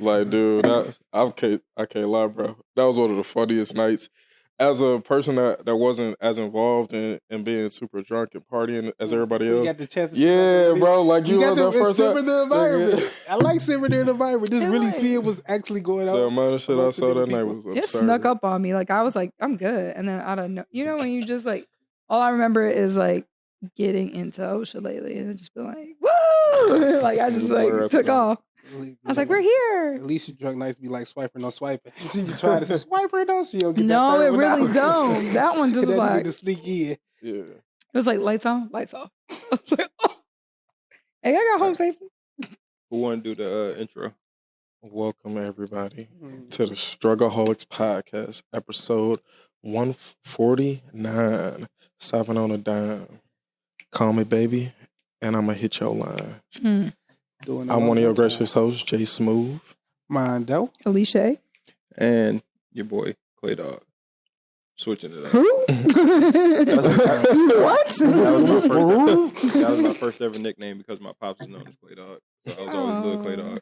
Like, dude, I can't lie, bro. That was one of the funniest nights. As a person that wasn't as involved in being super drunk and partying as everybody else. You got the chance yeah, bro. Like, you got was that first simmer time. the environment. I like simmer the environment. Just really see it was actually going on. The amount of shit I saw that night was absurd. It snuck up on me. Like, I was like, I'm good. And then I don't know. You know, when you just like, all I remember is like getting into OSHA lately and just be like, woo! Like, I just like took off. I was like, we're here. Alisha drunk nights be like swiper, no swiping. She be trying to say swiper, no, she don't get no, that it really don't. That one just was like to sneak in. Yeah. It was like lights on, lights off. I was like, oh. Hey, I got home safely. Who want to do the intro? Welcome everybody to the StruggleHolics podcast, episode 149. 7 on a dime. Call me baby, and I'ma hit your line. I'm one of your gracious hosts, Jay Smooth. Mondo. Alisha. And your boy, Clay Dog. Switching it up. Who? What? That was my first ever nickname because my pops was known as Clay Dog. So I was always little Clay Dog.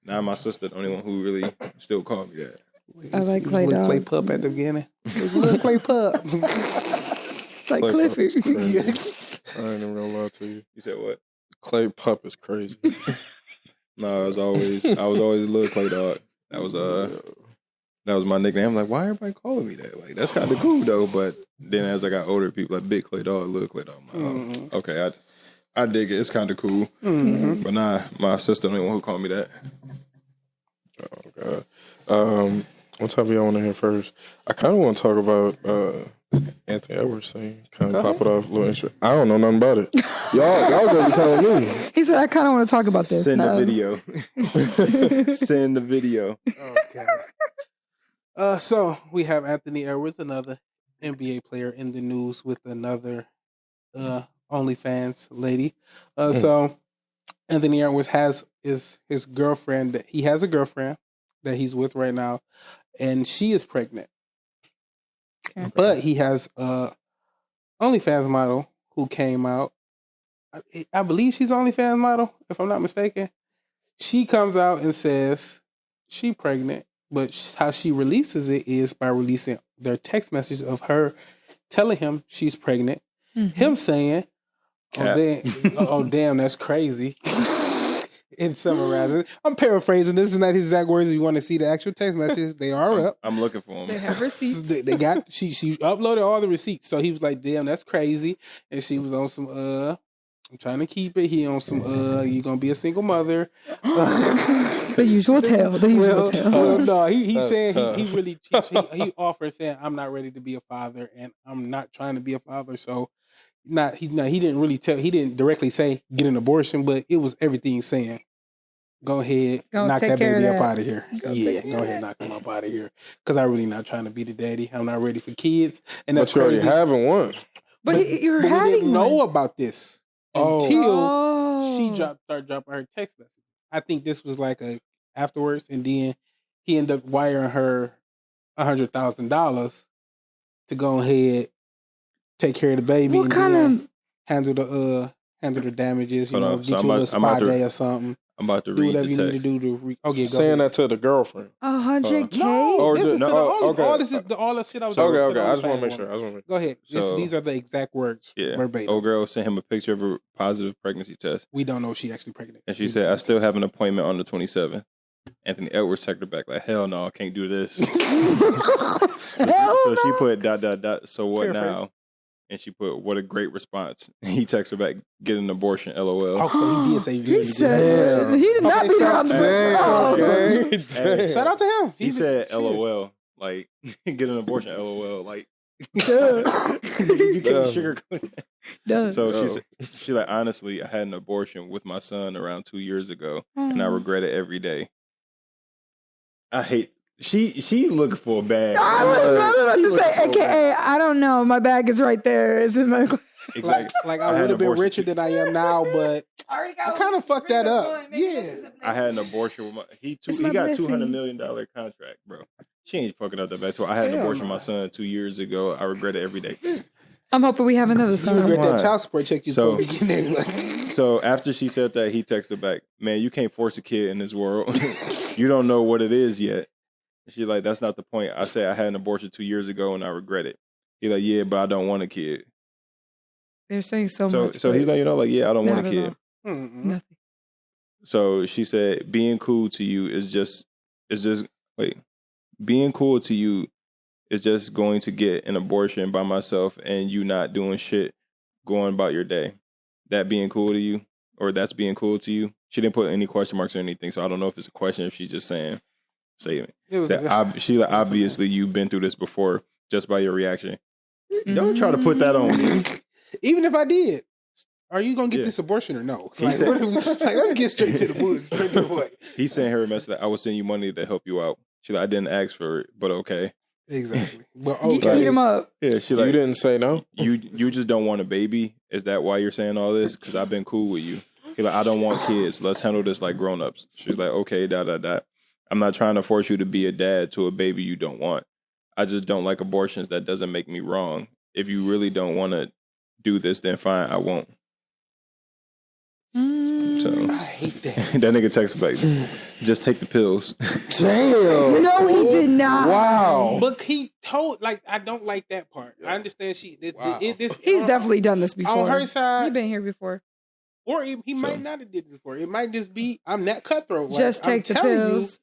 Now my sister the only one who really still called me that. I like Clay Dog. Clay Pup at the beginning. Little Clay Pup. It's like Cliffy. I ain't even gonna lie to you. You said what? Clay Pup is crazy. No, I was always little Clay Dog. That was my nickname. I'm like, why everybody calling me that? Like, that's kind of cool though. But then as I got older, people like Big Clay Dog, Little Clay Dog. I'm like, oh, okay, I dig it. It's kind of cool. Mm-hmm. But nah, my sister the only one who called me that. Oh God. What topic y'all want to hear first? I kind of want to talk about Anthony Edwards thing. Kind of pop it off a little intro. I don't know nothing about it. Y'all gonna be telling me. He said, I kind of want to talk about this. Send the video. Send the video. Okay. So we have Anthony Edwards, another NBA player in the news with another OnlyFans lady. So Anthony Edwards has his girlfriend. He has a girlfriend that he's with right now, and she is pregnant. Okay. But he has a OnlyFans model who came out. I believe she's an OnlyFans model, if I'm not mistaken. She comes out and says she's pregnant, but how she releases it is by releasing their text message of her telling him she's pregnant. Mm-hmm. Him saying, oh damn, that's crazy. In summarizing, I'm paraphrasing. This is not his exact words. If you want to see the actual text messages, they are up. I'm looking for them. They have receipts. They got she uploaded all the receipts. So he was like, "Damn, that's crazy." And she was on some I'm trying to keep it. He on some you gonna be a single mother. The usual tale. No, he said he really he offered saying, "I'm not ready to be a father, and I'm not trying to be a father." So. He didn't directly say get an abortion, but it was everything saying, go ahead, knock that baby up out of here. Go ahead, knock him up out of here. Because I'm really not trying to be the daddy. I'm not ready for kids. And that's but you're already having one. But you're having one. We didn't know about this until she started dropping her text message. I think this was like afterwards, and then he ended up wiring her $100,000 to go ahead. Take care of the baby what and kind of handle the damages. Get you a little spa day or something. I'm about to do read whatever the you text. need to do. Okay, saying that to the girlfriend. 100K. All this is all the shit I was. Okay. I just want to make sure. Go ahead. These are the exact words. Yeah. Verbatim. Old girl sent him a picture of her positive pregnancy test. We don't know if she actually pregnant. And she said, "I still have an appointment on the 27th." Anthony Edwards texted her back like, "Hell no, I can't do this." so she put ... So what now? And she put, "What a great response." He texted her back, "Get an abortion, LOL." Oh, so he did say he said he did not beat around the bush. Shout out to him. He said, "LOL," like get an abortion, LOL, like you can't sugarcoat that. So she like, honestly, I had an abortion with my son around 2 years ago, and I regret it every day. I hate. She looking for a bag. I was about to say, AKA, I don't know. My bag is right there. It's in my... Exactly. Like I would have been richer than I am now, but I kind of fucked that up. Yeah. I had an abortion with he got $200 million contract, bro. She ain't fucking up that bad. I had an abortion with my son 2 years ago. I regret it every day. I'm hoping we have another son. You regret that child support check you so, beginning. So after she said that, he texted back, "Man, you can't force a kid in this world. You don't know what it is yet." She's like, "That's not the point. I said I had an abortion 2 years ago and I regret it." He's like, "Yeah, but I don't want a kid." They're saying so much. So he's like, "Yeah, I don't want a kid." Nothing. So she said, being cool to you being cool to you is just going to get an abortion by myself and you not doing shit, going about your day. That being cool to you, or that's being cool to you. She didn't put any question marks or anything, so I don't know if it's a question, if she's just saying, obviously you've been through this before just by your reaction. Don't try to put that on me. Even if I did. Are you gonna get this abortion or no? Like, let's get straight to the point. He sent her a message that I will send you money to help you out. She's like, I didn't ask for it, but okay. Exactly. But okay. Eat him up. Yeah, she like, you didn't say no. You just don't want a baby. Is that why you're saying all this? Because I've been cool with you. He's like, I don't want kids. Let's handle this like grown-ups. She's like, okay, I'm not trying to force you to be a dad to a baby you don't want. I just don't like abortions. That doesn't make me wrong. If you really don't want to do this, then fine, I won't. So I hate that. That nigga texted back, just take the pills. Damn. No, he did not. Wow. But he told, like, I don't like that part. I understand He's definitely done this before. On her side. He's been here before. Or he might not have did this before. It might just be, I'm that cutthroat. Like, just take the pills.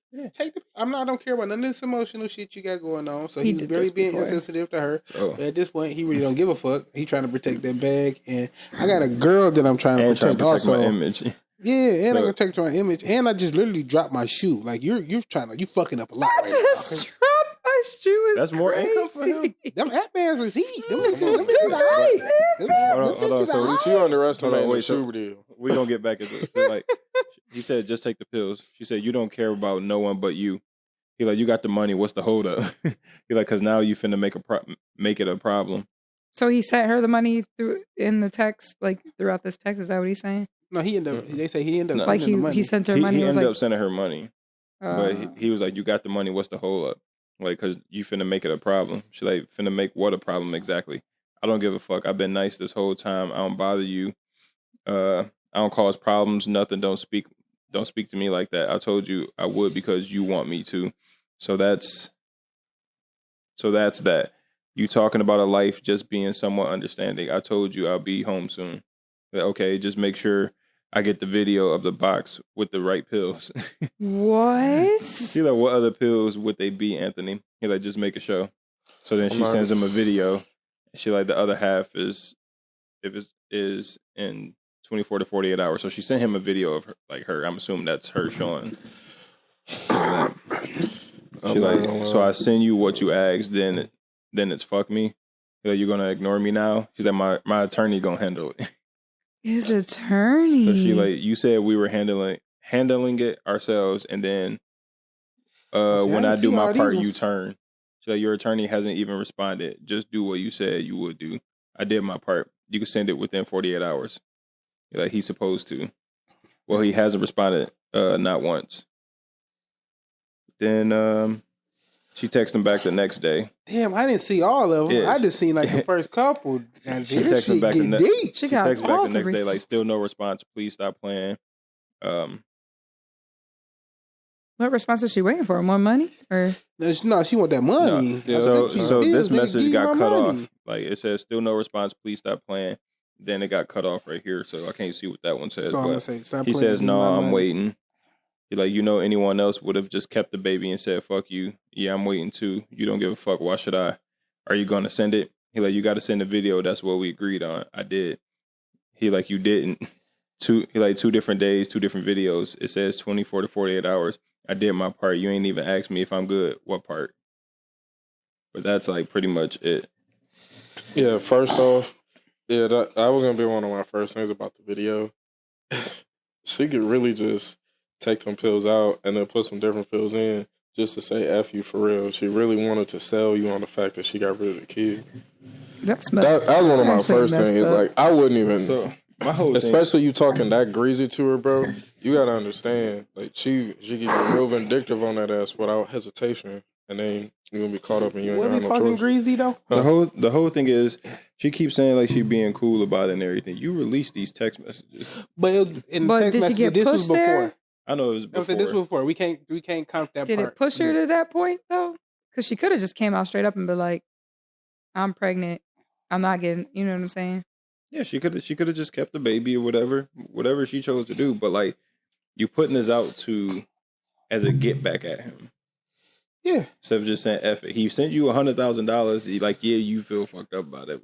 I don't care about none of this emotional shit you got going on. So he's really being insensitive to her. Oh. But at this point, he really don't give a fuck. He trying to protect that bag. And I got a girl that I'm trying to protect also. My image. Yeah, and I'm gonna protect my image. And I just literally dropped my shoe. Like you fucking up a lot. I just dropped my shoe. That's more income for him. Them Atmans is heat. Them niggas are Hold on. So she underestimated the shoe deal. We gonna get back into this. So like, he said, just take the pills. She said, you don't care about no one but you. He like, you got the money. What's the hold up? He like, cause now you finna make it a problem. So he sent her the money in the text, like throughout this text. Is that what he's saying? No, they say he ended up like sending the money. He sent her money. He ended up sending her money. But he was like, you got the money. What's the hold up? Like, cause you finna make it a problem. She like, finna make what a problem exactly? I don't give a fuck. I've been nice this whole time. I don't bother you. I don't cause problems. Nothing. Don't speak to me like that. I told you I would because you want me to. So that's that. You talking about a life just being somewhat understanding. I told you I'll be home soon. Like, okay, just make sure I get the video of the box with the right pills. What? He's like, what other pills would they be, Anthony? He like, just make a show. So then she sends him a video. She like, the other half is in 24 to 48 hours. So she sent him a video of her. I'm assuming that's her showing. She like, so I send you what you asked, then it's fuck me. Like, you're gonna ignore me now? She's like, my attorney gonna handle it. His attorney. So she like, you said we were handling it ourselves, and then when I do my part, you turn. So your attorney hasn't even responded. Just do what you said you would do. I did my part. You can send it within 48 hours. Like he's supposed to. Well, he hasn't responded, not once. Then she texted him back the next day. Damn, I didn't see all of them. Yeah. I just seen like the first couple. And she texted him back the next day. She texted back the next day, like, still no response. Please stop playing. What response is she waiting for? More money? Or no, she want that money. No. Yeah, so this message got cut off. Like it says, still no response. Please stop playing. Then it got cut off right here, so I can't see what that one says. So but he says, no, I'm waiting. He like, anyone else would have just kept the baby and said, fuck you. Yeah, I'm waiting too. You don't give a fuck. Why should I? Are you going to send it? He like, you got to send the video. That's what we agreed on. I did. He like, you didn't. 2 different days, 2 different videos. It says 24 to 48 hours. I did my part. You ain't even asked me if I'm good. What part? But that's like pretty much it. Yeah, first off, that was going to be one of my first things about the video. She could really just take them pills out and then put some different pills in just to say F you for real. She really wanted to sell you on the fact that she got rid of the kid. That was one of my first things. Like, I wouldn't even... So, my whole especially you talking that greasy to her, bro. You got to understand. Like, she could get real vindictive on that ass without hesitation. and then you're gonna be caught up and you ain't What gonna we have no talking choice. greasy though? The whole thing is, she keeps saying like she being cool about it and everything. You released these text messages, But in But text did she message, get this was pushed before. there? I know it was before. This was before. We can't count that Did part. it push her to that point though? Because she could have just came out straight up and been like, "I'm pregnant. I'm not getting." You know what I'm saying? Yeah, she could have just kept the baby or whatever she chose to do. But like, you putting this out as a get back at him. Yeah. Instead of just saying F it. He sent you $100,000. Like, yeah, you feel fucked up about it.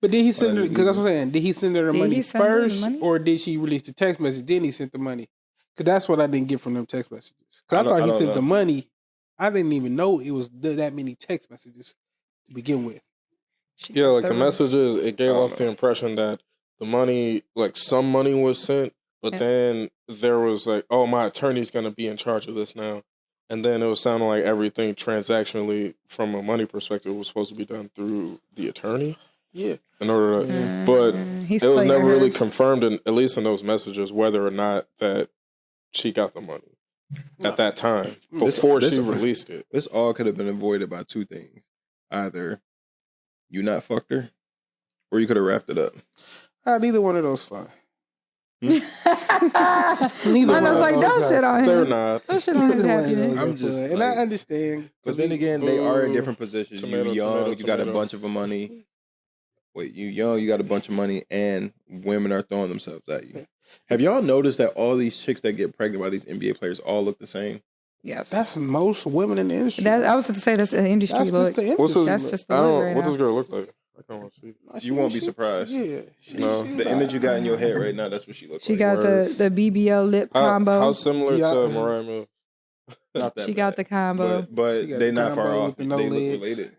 But did he send her? Because that's what I'm saying. Did he send her the money first, or did she release the text message? Then he sent the money. Because that's what I didn't get from them text messages. Because I thought he sent the money. I didn't even know it was that many text messages to begin with. Yeah, like the messages, it gave off the impression that the money, like some money was sent, but then there was like, oh, my attorney's going to be in charge of this now. And then it was sounding like everything transactionally from a money perspective was supposed to be done through the attorney. Yeah. In order to, but it was never really confirmed, at least in those messages, whether or not that she got the money at that time before she released it. This all could have been avoided by two things. Either you not fucked her, or you could have wrapped it up. Neither one of those fine. Neither one of like, don't shit on him. They're not. Don't shit on his happiness. I'm just, and I understand. But then again, they are in different positions. You young, you got a tomato. bunch of money. Wait, you young, you got a bunch of money, and women are throwing themselves at you. Have y'all noticed that all these chicks that get pregnant by these NBA players all look the same? Yes. That's most women in the industry. I was going to say that's an industry That's look. just the industry. That's just the look right what now. does girl look like? I can't want to see. You won't be surprised. Yeah. The image you got in your head right now, that's what she looks She like. got the BBL lip combo. How similar to Mariah Mills? Not that She bad. got the combo. But they're not far off. They look related.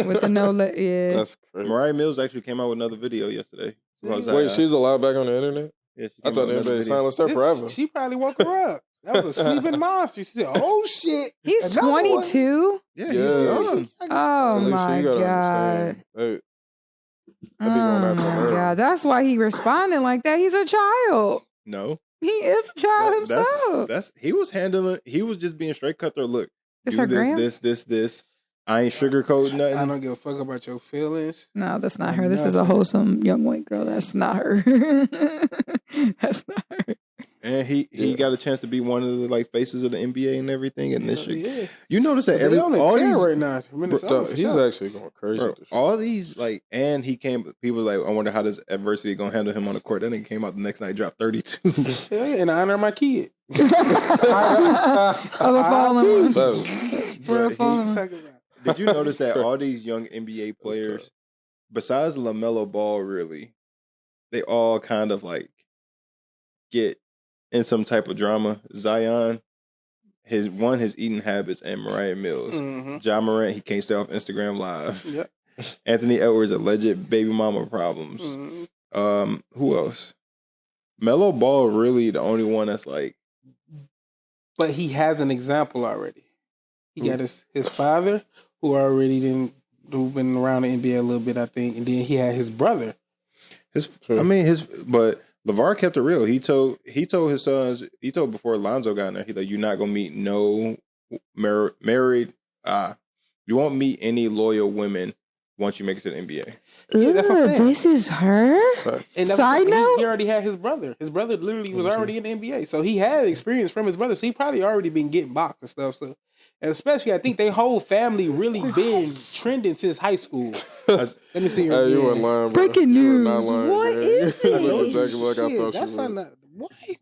With the no leg, yeah. That's crazy. Mariah Mills actually came out with another video yesterday. Wait, she's allowed back on the internet? Yeah, I thought the NBA silenced her forever. She probably woke her up. That was a sleeping monster. She said, "Oh shit, He's 22. Yeah, he's young. Oh my god. Hey, Oh my god. That's why he responding like that. He's a child. No, he is a child himself. He was just being straight cutthroat. Look, It's do her gram? this. I ain't sugarcoating nothing. I don't give a fuck about your feelings. No, that's not her. This is a wholesome young white girl. That's not her. That's not her. And he got a chance to be one of the like faces of the NBA and everything. And this shit, Yeah. you notice that all these right now. He's actually going crazy. Bro, all these like, and he came. People were like, I wonder how this adversity gonna handle him on the court. Then he came out the next night, dropped 32. Yeah, and I honor my kid. Did you notice that all these young NBA players, besides LaMelo Ball, really, they all kind of like get in some type of drama? Zion, his eating habits, and Mariah Mills. Mm-hmm. Ja Morant, he can't stay off Instagram Live. Yep. Anthony Edwards, alleged baby mama problems. Mm-hmm. Who else? Melo Ball, really the only one that's like. But he has an example already. He got his father, who who been around the NBA a little bit, I think, and then he had his brother. But LeVar kept it real. He told his sons, before Lonzo got in there, he's like, you're not gonna meet no married. You won't meet any loyal women once you make it to the NBA. Yeah, that's what I'm saying. This is her? And Side note? He already had his brother. His brother literally was already in the NBA. So he had experience from his brother. So he probably already been getting boxed and stuff. So, and especially, I think their whole family really been trending since high school. Let me see your you weren't lying, bro. Breaking news. What is it? it? Exactly like I thought That's you would. not what? His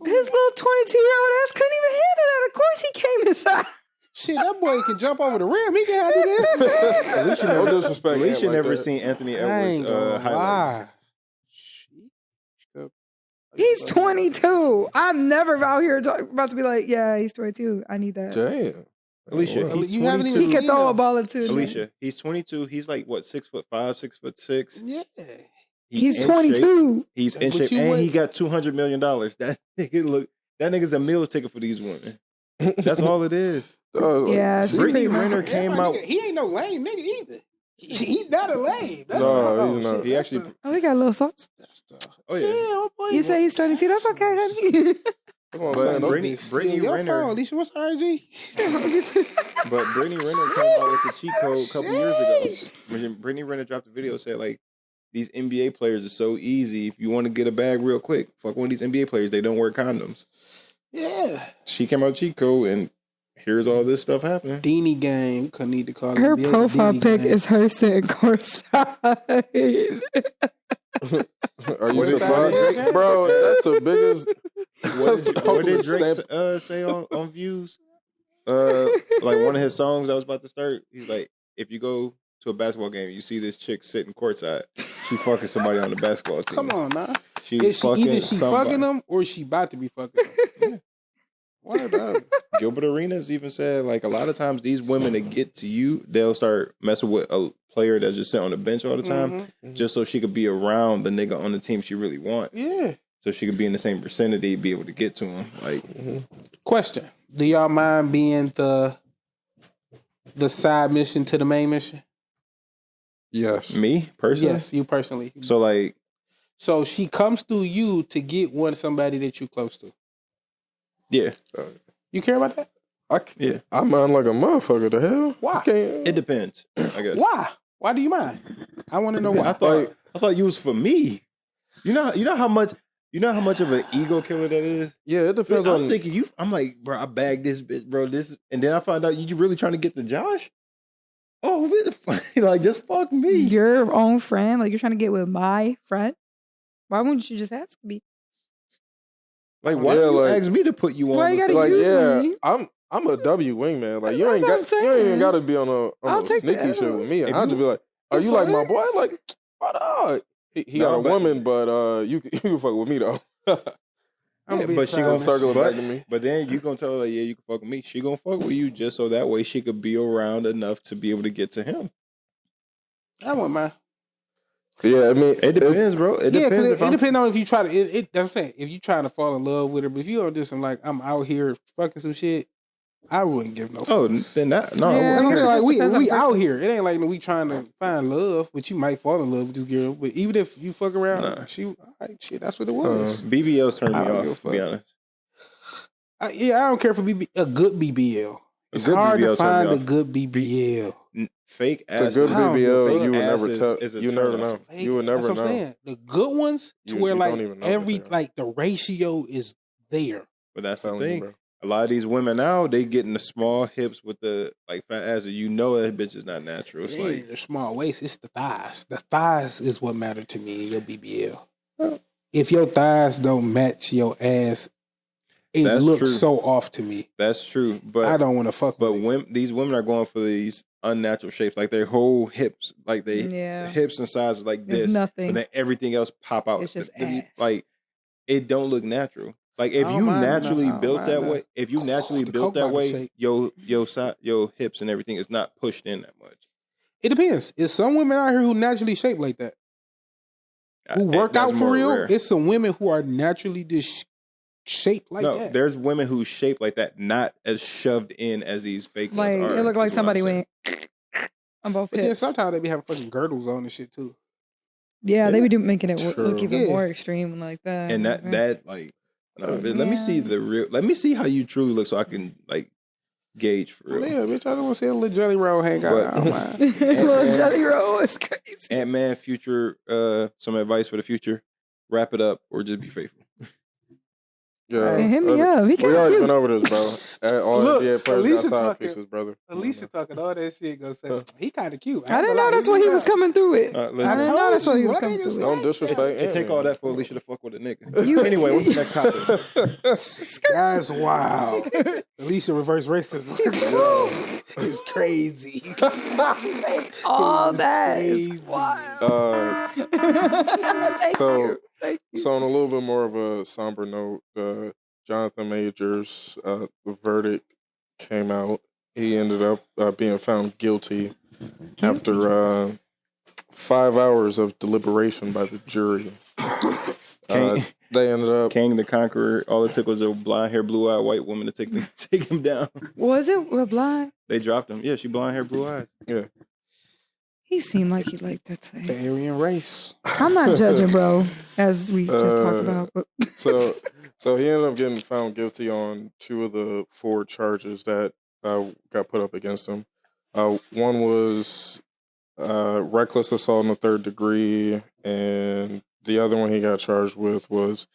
little 22-year-old ass couldn't even handle that. Of course he came inside. Shit, that boy can jump over the rim. He can do this. No disrespect. Alicia like never that. seen Anthony I ain't Edwards gonna highlights. lie. He's 22. I'm never out here about to be like, yeah, he's 22. I need that. Damn. Alicia, he's You haven't 22. He can throw a ball or two. Alicia, he's 22. He's like what, 6'5", 6'6". Yeah. He's in 22. shape. He's in But shape, you and wait. he got $200 million. That nigga's a meal ticket for these women. That's all it is. Yeah, she Brittany pretty much- Renner came out. He ain't no lame nigga either. He's not a lame. That's No, he's not. shit, He that's actually. Oh, we got a little sauce. Oh yeah. my boy. You say he's 22. That's okay, honey. That's what I'm saying. Brittany Renner. Alisha, what's her IG? But Brittany Renner came out with the cheat code a couple years ago. When Brittany Renner dropped a video, said like, these NBA players are so easy. If you want to get a bag real quick, fuck one of these NBA players. They don't wear condoms. Yeah. She came out with cheat code, and here's all this stuff happening. Deanie gang. Couldn't need to call it. Her profile pic is her sitting courtside. Are you surprised? Bro, that's the biggest. What did Drake say on Views? Like one of his songs I was about to start. He's like, if you go to a basketball game, you see this chick sitting courtside. She fucking somebody on the basketball team. Come on, nah. Either she fucking them or she about to be fucking them. Word up. Gilbert Arenas even said like a lot of times these women that get to you, they'll start messing with a player that's just sitting on the bench all the time, just so she could be around the nigga on the team she really wants. Yeah. So she could be in the same vicinity, be able to get to him. Like, question: do y'all mind being the side mission to the main mission? Yes. Me personally. Yes, you personally. So like, so she comes through you to get somebody that you close to. Yeah. You care about that? I mind like a motherfucker. The hell? Why? It depends. I guess. Why? Why do you mind? I want to know why. I thought you was for me. You know how much of an ego killer that is? Yeah, it depends on. I'm thinking you. I'm like, bro, I bagged this bitch, bro. And then I find out you really trying to get to Josh. Oh, what the fuck? Like, just fuck me. Your own friend? Like, you're trying to get with my friend? Why wouldn't you just ask me? Like, why do you ask me to put you on? Why you gotta use me? I'm a W wingman. Like, you ain't got to be on a sneaky shit with me. I'll just be like, are you like my boy? Like, what up? He got a woman, but you can fuck with me though. But she gonna circle it back to me. But then you gonna tell her like, yeah, you can fuck with me. She gonna fuck with you just so that way she could be around enough to be able to get to him. I wouldn't mind. Yeah, I mean, it depends, bro. It depends. It depends on if you try to. That's it. If you try to fall in love with her, but if you don't do some like I'm out here fucking some shit, I wouldn't give no. Oh, then that no. Yeah, like we out here. It ain't like we trying to find love, but you might fall in love with this girl. But even if you fuck around, shit, that's what it was. BBLs turned me off. To be honest. I don't care for a good BBL. It's hard to find a good BBL. Fake ass. The good BBL, you would never tell. You never know. You would never know. That's what I'm saying. The good ones to where like the ratio is there. But that's the thing. A lot of these women now, they getting the small hips with the like fat ass. You know that bitch is not natural. It's like the small waist. It's the thighs. The thighs is what matter to me in your BBL. If your thighs don't match your ass, it looks so off to me. That's true, but I don't want to fuck. But these women are going for these unnatural shapes, like their whole hips, like hips and sizes like this. It's nothing. And then everything else pop out. It's just ass. Like it don't look natural. Like if you naturally built that way, your hips and everything is not pushed in that much. It depends. It's some women out here who naturally shaped like that. Who work out for real. Rare. It's some women who are naturally just shaped like that. No, there's women who shape like that, not as shoved in as these fake ones are. It looked like somebody went on both hips. Then sometimes they be having fucking girdles on and shit too. Yeah, they be making it look even more extreme like that. And that like. No, let me see Let me see how you truly look, so I can like gauge for real. Yeah, bitch, I don't want to see a little jelly roll hang out. Little jelly roll is crazy. Ant-Man, future. Some advice for the future: wrap it up or just be faithful. Yeah, hit me up. We already been over this, bro. All NBA players got side pieces, brother. Alisha talking all that shit. Gonna say he kind of cute. I didn't know that's what he was coming through with. I didn't know that's what he was coming through with. Don't disrespect. It take all that for Alisha to fuck with a nigga. Anyway, what's the next topic? That's wild. Alisha reverse racism. It's crazy. All that is wild. Thank you. So on a little bit more of a somber note, Johnathan Majors, the verdict came out. He ended up being found guilty after 5 hours of deliberation by the jury. They ended up King the Conqueror. All it took was a blonde hair, blue eyed white woman to take him down. Was it a blind? They dropped him. Yeah, she blonde hair, blue eyes. Yeah. He seemed like he liked that thing. The Aryan race. I'm not judging, bro, as we just talked about. But. So he ended up getting found guilty on 2 of the 4 charges that got put up against him. One was reckless assault in the 3rd degree, and the other one he got charged with was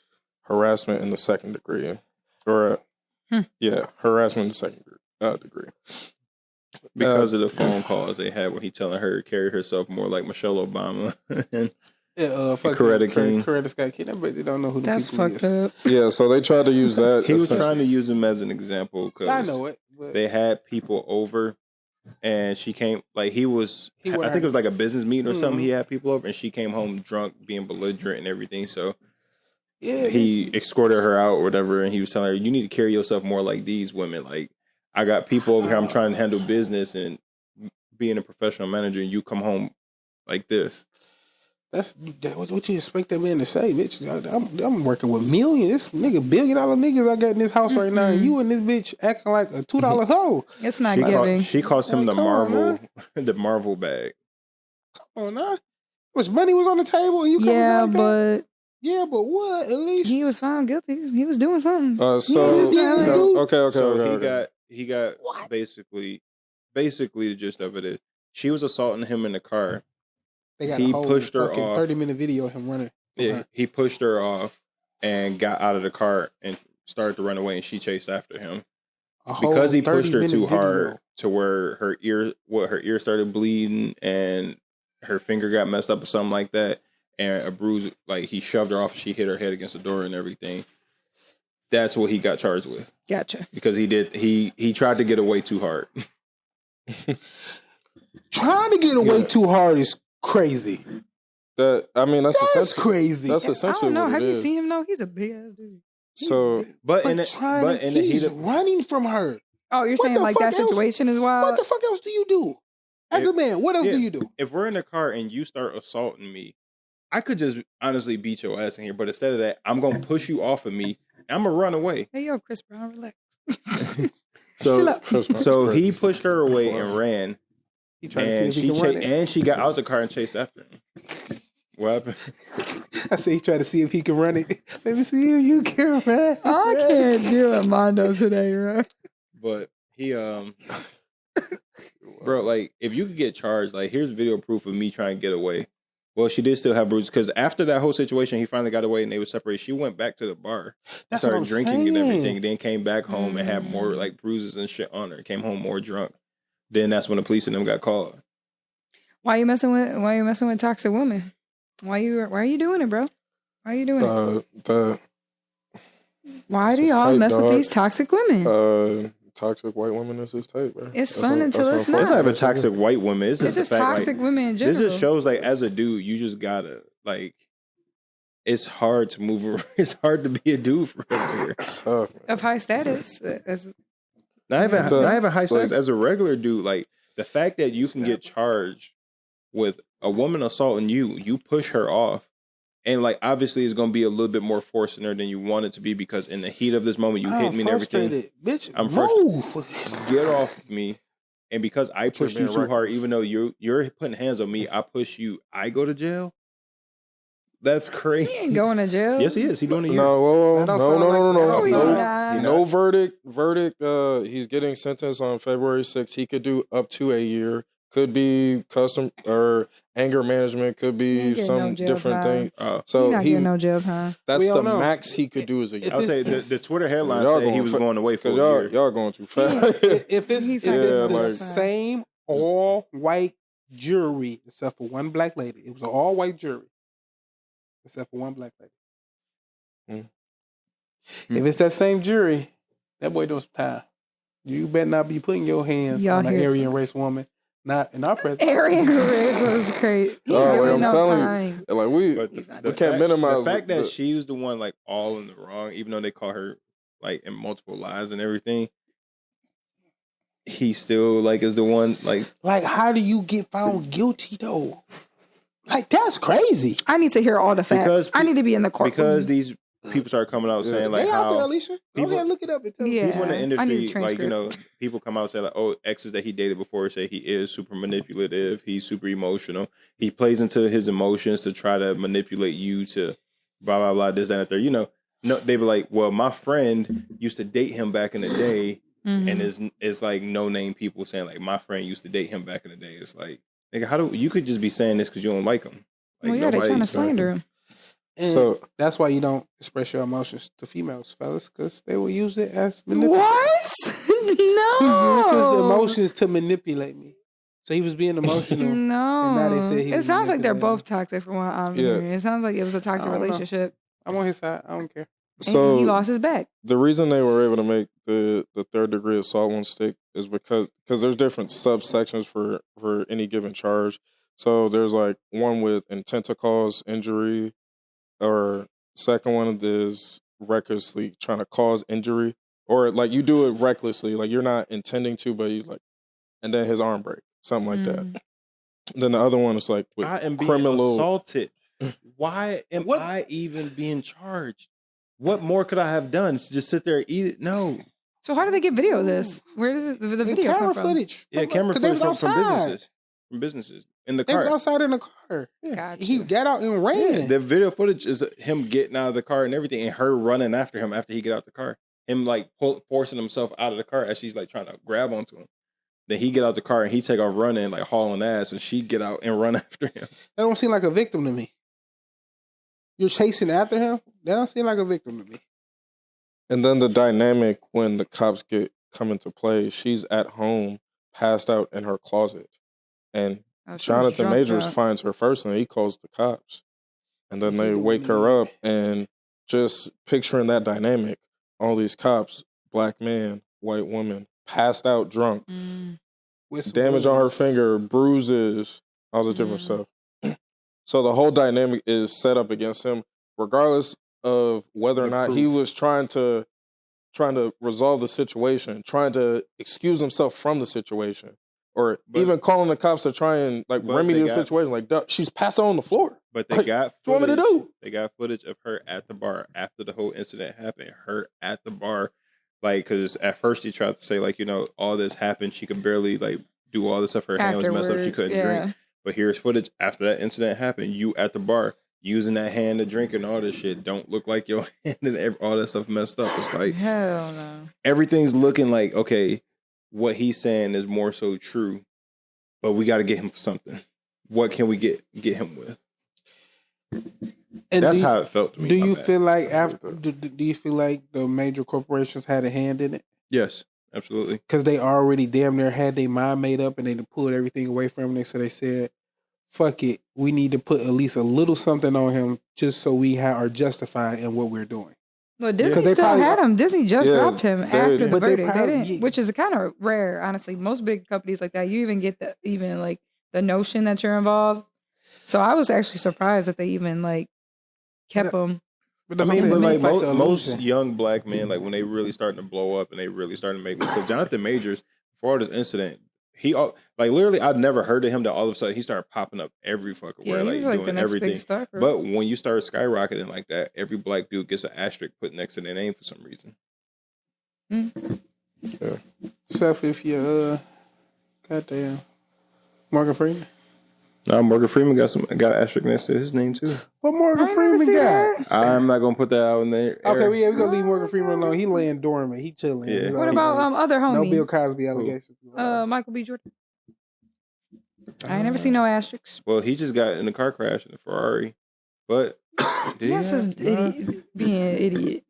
harassment in the 2nd degree. Harassment in the 2nd degree. Because of the phone calls they had when he telling her to carry herself more like Michelle Obama. Coretta King. Coretta Scott King. But they don't know who the That's people fucked is. up. Yeah, so they tried to use that. He was trying to use him as an example because I know it. But they had people over, and she came I think it was like a business meeting or something. He had people over, and she came home drunk, being belligerent and everything. So he escorted her out or whatever, and he was telling her, "You need to carry yourself more like these women. Like, I got people over here. I'm trying to handle business and being a professional manager, and you come home like this." That's what you expect that man to say, bitch. I'm working with millions. This nigga, $1 billion niggas I got in this house right now. And you and this bitch acting like a $2 hoe. It's not giving. She calls him the Marvel bag. Come on, now. Which money was on the table and you but what? At least he was found guilty. He was doing something. Okay. He got basically the gist of it is she was assaulting him in the car. They got he a whole pushed her off. 30-minute video of him running. Yeah, he pushed her off and got out of the car and started to run away, and she chased after him because he pushed her too hard to where her ear started bleeding and her finger got messed up or something like that, and a bruise. Like he shoved her off, and she hit her head against the door and everything. That's what he got charged with. Gotcha. Because he tried to get away too hard. Trying to get away too hard is crazy. That's crazy. That's essentially. I don't know. What Have it you is. seen him? No, he's a big ass dude. He's running from her. Oh, you're saying like that situation is wild? What the fuck else do you do? As a man, what else do you do? If we're in a car and you start assaulting me, I could just honestly beat your ass in here. But instead of that, I'm going to push you off of me. And I'm going to run away. Hey, yo, Chris Brown, relax. So he pushed her away and ran. He tried to see if he can run it. And she got out the car and chased after him. What happened? I said he tried to see if he can run it. Let me see if you can run. I can't do Amondo today, bro. But he, bro, like, if you could get charged, like, here's video proof of me trying to get away. Well, she did still have bruises because after that whole situation, he finally got away and they were separated. She went back to the bar, started drinking and everything, then came back home and had more like bruises and shit on her. Came home more drunk. Then that's when the police and them got called. Why you messing with toxic women? Why are you doing it, bro? Why are you doing it? Why do y'all mess with these toxic women? Toxic white women is his type, bro. It's fun until it's not. It's not even toxic white women. It's just toxic women in general. This just shows like as a dude, you just gotta like. It's hard to move around. It's hard to be a dude for here. It's tough, man. Of high status. Not even high status. As a regular dude, like the fact that you can get charged with a woman assaulting you push her off. And like obviously it's gonna be a little bit more force in her than you want it to be because in the heat of this moment you hit me and everything. Bitch, I'm frustrated. Get off me. And because I pushed you too hard, even though you're putting hands on me, I push you, I go to jail. That's crazy. He ain't going to jail. Yes, he is. He doing a year. No. No verdict. He's getting sentenced on February 6th. He could do up to a year. Could be custom or anger management. Could be some different thing. So he getting no jail time. That's the max he could do as a year. I'll say the Twitter headline said he was going away for a year. Y'all going too fast. If it's the same all white jury except for one black lady, it was an all white jury except for one black lady. If it's that same jury, that boy doing some time. You better not be putting your hands on an Aryan race woman. Not in our presence. Aryan race was great. I'm telling you, like we can't minimize the fact that she was the one like all in the wrong, even though they call her like in multiple lies and everything. He still like is the one like how do you get found guilty though? Like that's crazy. I need to hear all the facts. I need to be in the courtroom because these people started coming out saying like they how out there, Alisha. Go ahead, look it up. And tell Yeah. people in the industry, like, you know, transcript. people come out and say like, oh, exes that he dated before say he is super manipulative. He's super emotional. He plays into his emotions to try to manipulate you to blah, blah, blah, this, that, and the third. You know, no, they were like, well, my friend used to date him back in the day. And it's like no name people saying like, my friend used to date him back in the day. It's like, nigga, how do you could just be saying this because you don't like him? Like, Well, yeah, they're trying to slander him. And so that's why you don't express your emotions to females, fellas, because they will use it as manipulation. What? No. He used his emotions to manipulate me. So he was being emotional. No. And now they say he it was sounds like they're manipulating. both toxic from what I'm hearing. It sounds like it was a toxic relationship. I'm on his side. I don't care. So and he lost his back. The reason they were able to make the third degree assault one stick is because there's different subsections for any given charge. So there's like one with intent to cause injury, or second one is recklessly trying to cause injury, or like you do it recklessly, like you're not intending to, but you like, and then his arm break, something like that. Then the other one is like with I am being criminal assaulted. Why am I even being charged? What more could I have done? Just sit there and eat it? No. So how did they get video of this? Where did the video come from? Footage. Yeah, camera footage from businesses. From businesses. In the car. They was outside in the car. Yeah. Gotcha. He got out and ran. Yeah, the video footage is him getting out of the car and everything, and her running after him after he get out the car. Him like forcing himself out of the car as she's like trying to grab onto him. Then he get out the car and he take off running, like hauling ass, and she get out and run after him. That don't seem like a victim to me. You're chasing after him? That don't seem like a victim to me. And then the dynamic when the cops come into play, she's at home, passed out in her closet. And Johnathan Majors finds her first and he calls the cops. And then they wake her up, and just picturing that dynamic, all these cops, black man, white woman, passed out drunk, damage on her finger, bruises, all this different stuff. So the whole dynamic is set up against him, regardless of whether or not he was trying to resolve the situation, trying to excuse himself from the situation, or even calling the cops to try and like remedy the situation. Like, she's passed out on the floor. But they got footage. What want me to do? They got footage of her at the bar after the whole incident happened. Her at the bar, like, because at first he tried to say like, you know, all this happened. She could barely like do all this stuff. Her hand was messed up. She couldn't drink. But here's footage after that incident happened. You at the bar using that hand to drink and all this shit. Don't look like your hand and all that stuff messed up. It's like, hell no. Everything's looking like, okay, what he's saying is more so true, but we got to get him for something. What can we get him with? And that's how it felt to me. Do you feel like do you feel like the major corporations had a hand in it? Yes, absolutely. Because they already damn near had their mind made up and they pulled everything away from him. So they said, fuck it, we need to put at least a little something on him just so we are justified in what we're doing. Well, Disney still had him. Disney just dropped him after the verdict. They didn't, which is kind of rare, honestly. Most big companies like that, you even get the notion that you're involved. So I was actually surprised that they even like kept him. But I mean, most young black men, like when they really starting to blow up and they really starting to make, because Johnathan Majors, before all this incident, he like literally I'd never heard of him that all of a sudden he started popping up every fucking where, like doing the next everything. Big star. But when you start skyrocketing like that, every black dude gets an asterisk put next to their name for some reason. Yeah. Except if you goddamn Morgan Freeman. No, Morgan Freeman got an asterisk next to his name too. What Morgan Freeman got? I'm not gonna put that out in there. Okay, we're gonna leave Morgan Freeman alone. He laying dormant. He chilling. Yeah. What about other homie? No Bill Cosby allegations. Michael B. Jordan. I ain't never seen no asterisks. Well, he just got in a car crash in a Ferrari, but that's just being an idiot.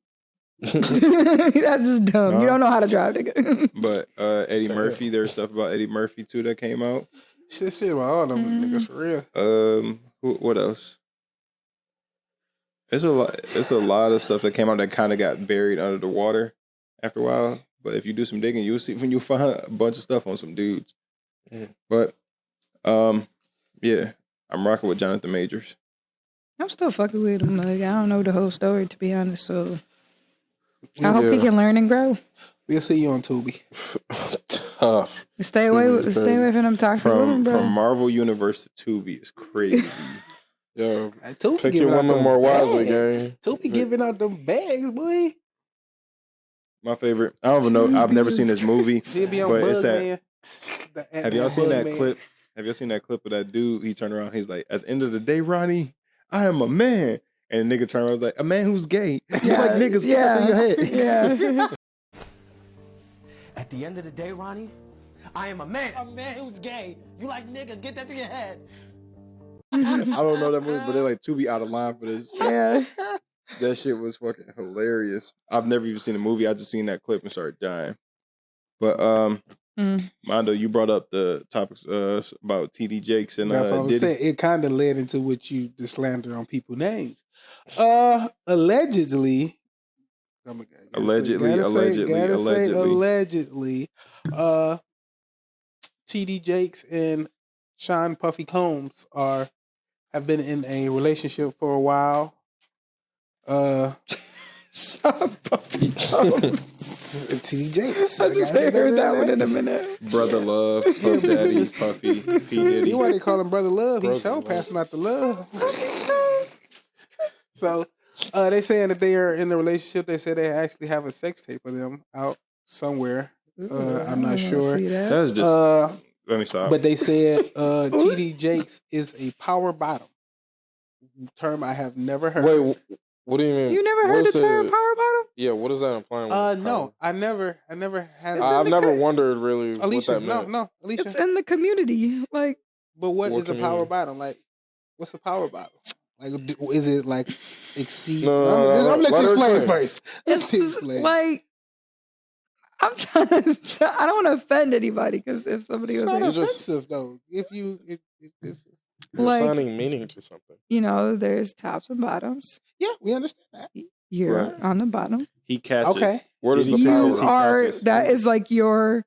That's just dumb. You don't know how to drive, nigga. But Eddie Murphy, there's stuff about Eddie Murphy too that came out. Shit about all them niggas for real. What else? It's a lot of stuff that came out that kind of got buried under the water after a while. But if you do some digging, you'll see when you find a bunch of stuff on some dudes. Yeah. But yeah, I'm rocking with Johnathan Majors. I'm still fucking with him. Like, I don't know the whole story, to be honest. So I hope he can learn and grow. We'll see you on Tubi. Tough. Stay away from them toxic women, bro. From Marvel Universe to Tubi is crazy. Yo, pick your women more wisely, gang. Tupi giving out them bags, boy. My favorite. I don't even know. I've never seen this movie, but it's that. Man. Have y'all seen that clip? Have y'all seen that clip of that dude? He turned around. He's like, "At the end of the day, Ronnie, I am a man." And the nigga turned around. Was like, "A man who's gay." He's like, "Niggas, get out of your head." Yeah. At the end of the day, Ronnie, I am a man. A man who's gay. You like niggas, get that to your head. I don't know that movie, but they're like Tubi out of line for this. Yeah. That shit was fucking hilarious. I've never even seen the movie. I just seen that clip and started dying. But Mondo, you brought up the topics about TD Jakes and that's what I was saying. It kind of led into what you the slander on people's names. Allegedly, TD Jakes and Sean Puffy Combs have been in a relationship for a while. Sean Puffy Combs. TD Jakes. I just heard that one in a minute. Brother Love, Puff Daddy, Puffy, P. Diddy. See why they call him Brother Love? He's so passing out the love. So they saying that they are in the relationship. They said they actually have a sex tape of them out somewhere. I'm not sure. That's just. Let me stop. But they said TD Jakes is a power bottom. Term I have never heard. Wait, what do you mean? You never heard the term power bottom? Yeah, what is that implying? No, I never had. I've never wondered really Alicia, what that meant. No, Alicia. It's in the community, like. But what is a power bottom? Like, what's a power bottom? Like, is it like exceeds? No, I'm gonna let you explain first. It's like. I'm trying to. I don't want to offend anybody because if somebody was not like, offensive though. If it's you're assigning meaning to something. You know, there's tops and bottoms. Yeah, we understand that. You're on the bottom. He catches. Okay. Where does the power? That is like where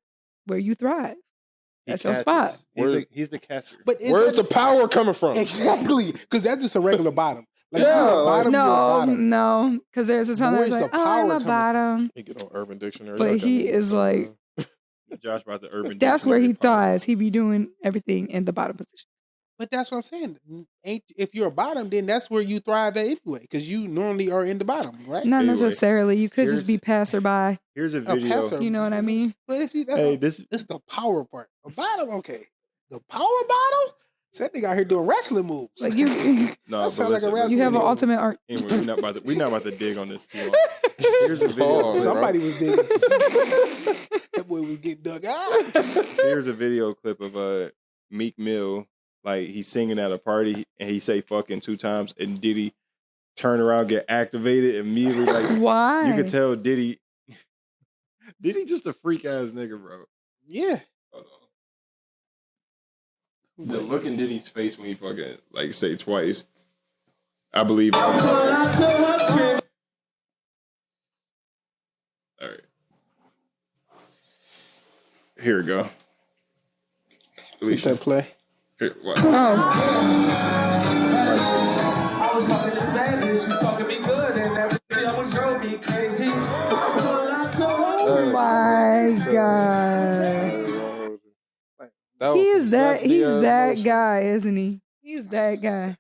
you thrive. That's your spot. He's the catcher. But where's the power coming from? Exactly, because that's just a regular bottom. Like, no, because there's a time that's like, I'm a bottom. He get on Urban Dictionary, but he is like, Josh brought the Urban Dictionary. That's where he thrives. He be doing everything in the bottom position. But that's what I'm saying. If you're a bottom, then that's where you thrive at anyway, because you normally are in the bottom, right? Not necessarily. You could just be passerby. Here's a video. You know what I mean? But if you, it's the power part. A bottom, okay. The power bottom. So that thing out here doing wrestling moves. Like you, no, that sounds like a wrestling. You have an ultimate art. Anyway, we're not about to dig on this too long. Here's a video. Somebody was digging. That boy was getting dug out. Here's a video clip of Meek Mill. Like he's singing at a party and he say fucking 2 times and Diddy turn around, get activated immediately. Like why? You could tell Diddy just a freak ass nigga, bro. Yeah. The look in Diddy's face when he fucking like say twice. I believe. All right. Here we go. Alicia, play. Here, what? I was fucking this bad bitch, she fucking me good, and every time was drove me crazy. Oh my god. He's that guy, isn't he? He's that guy.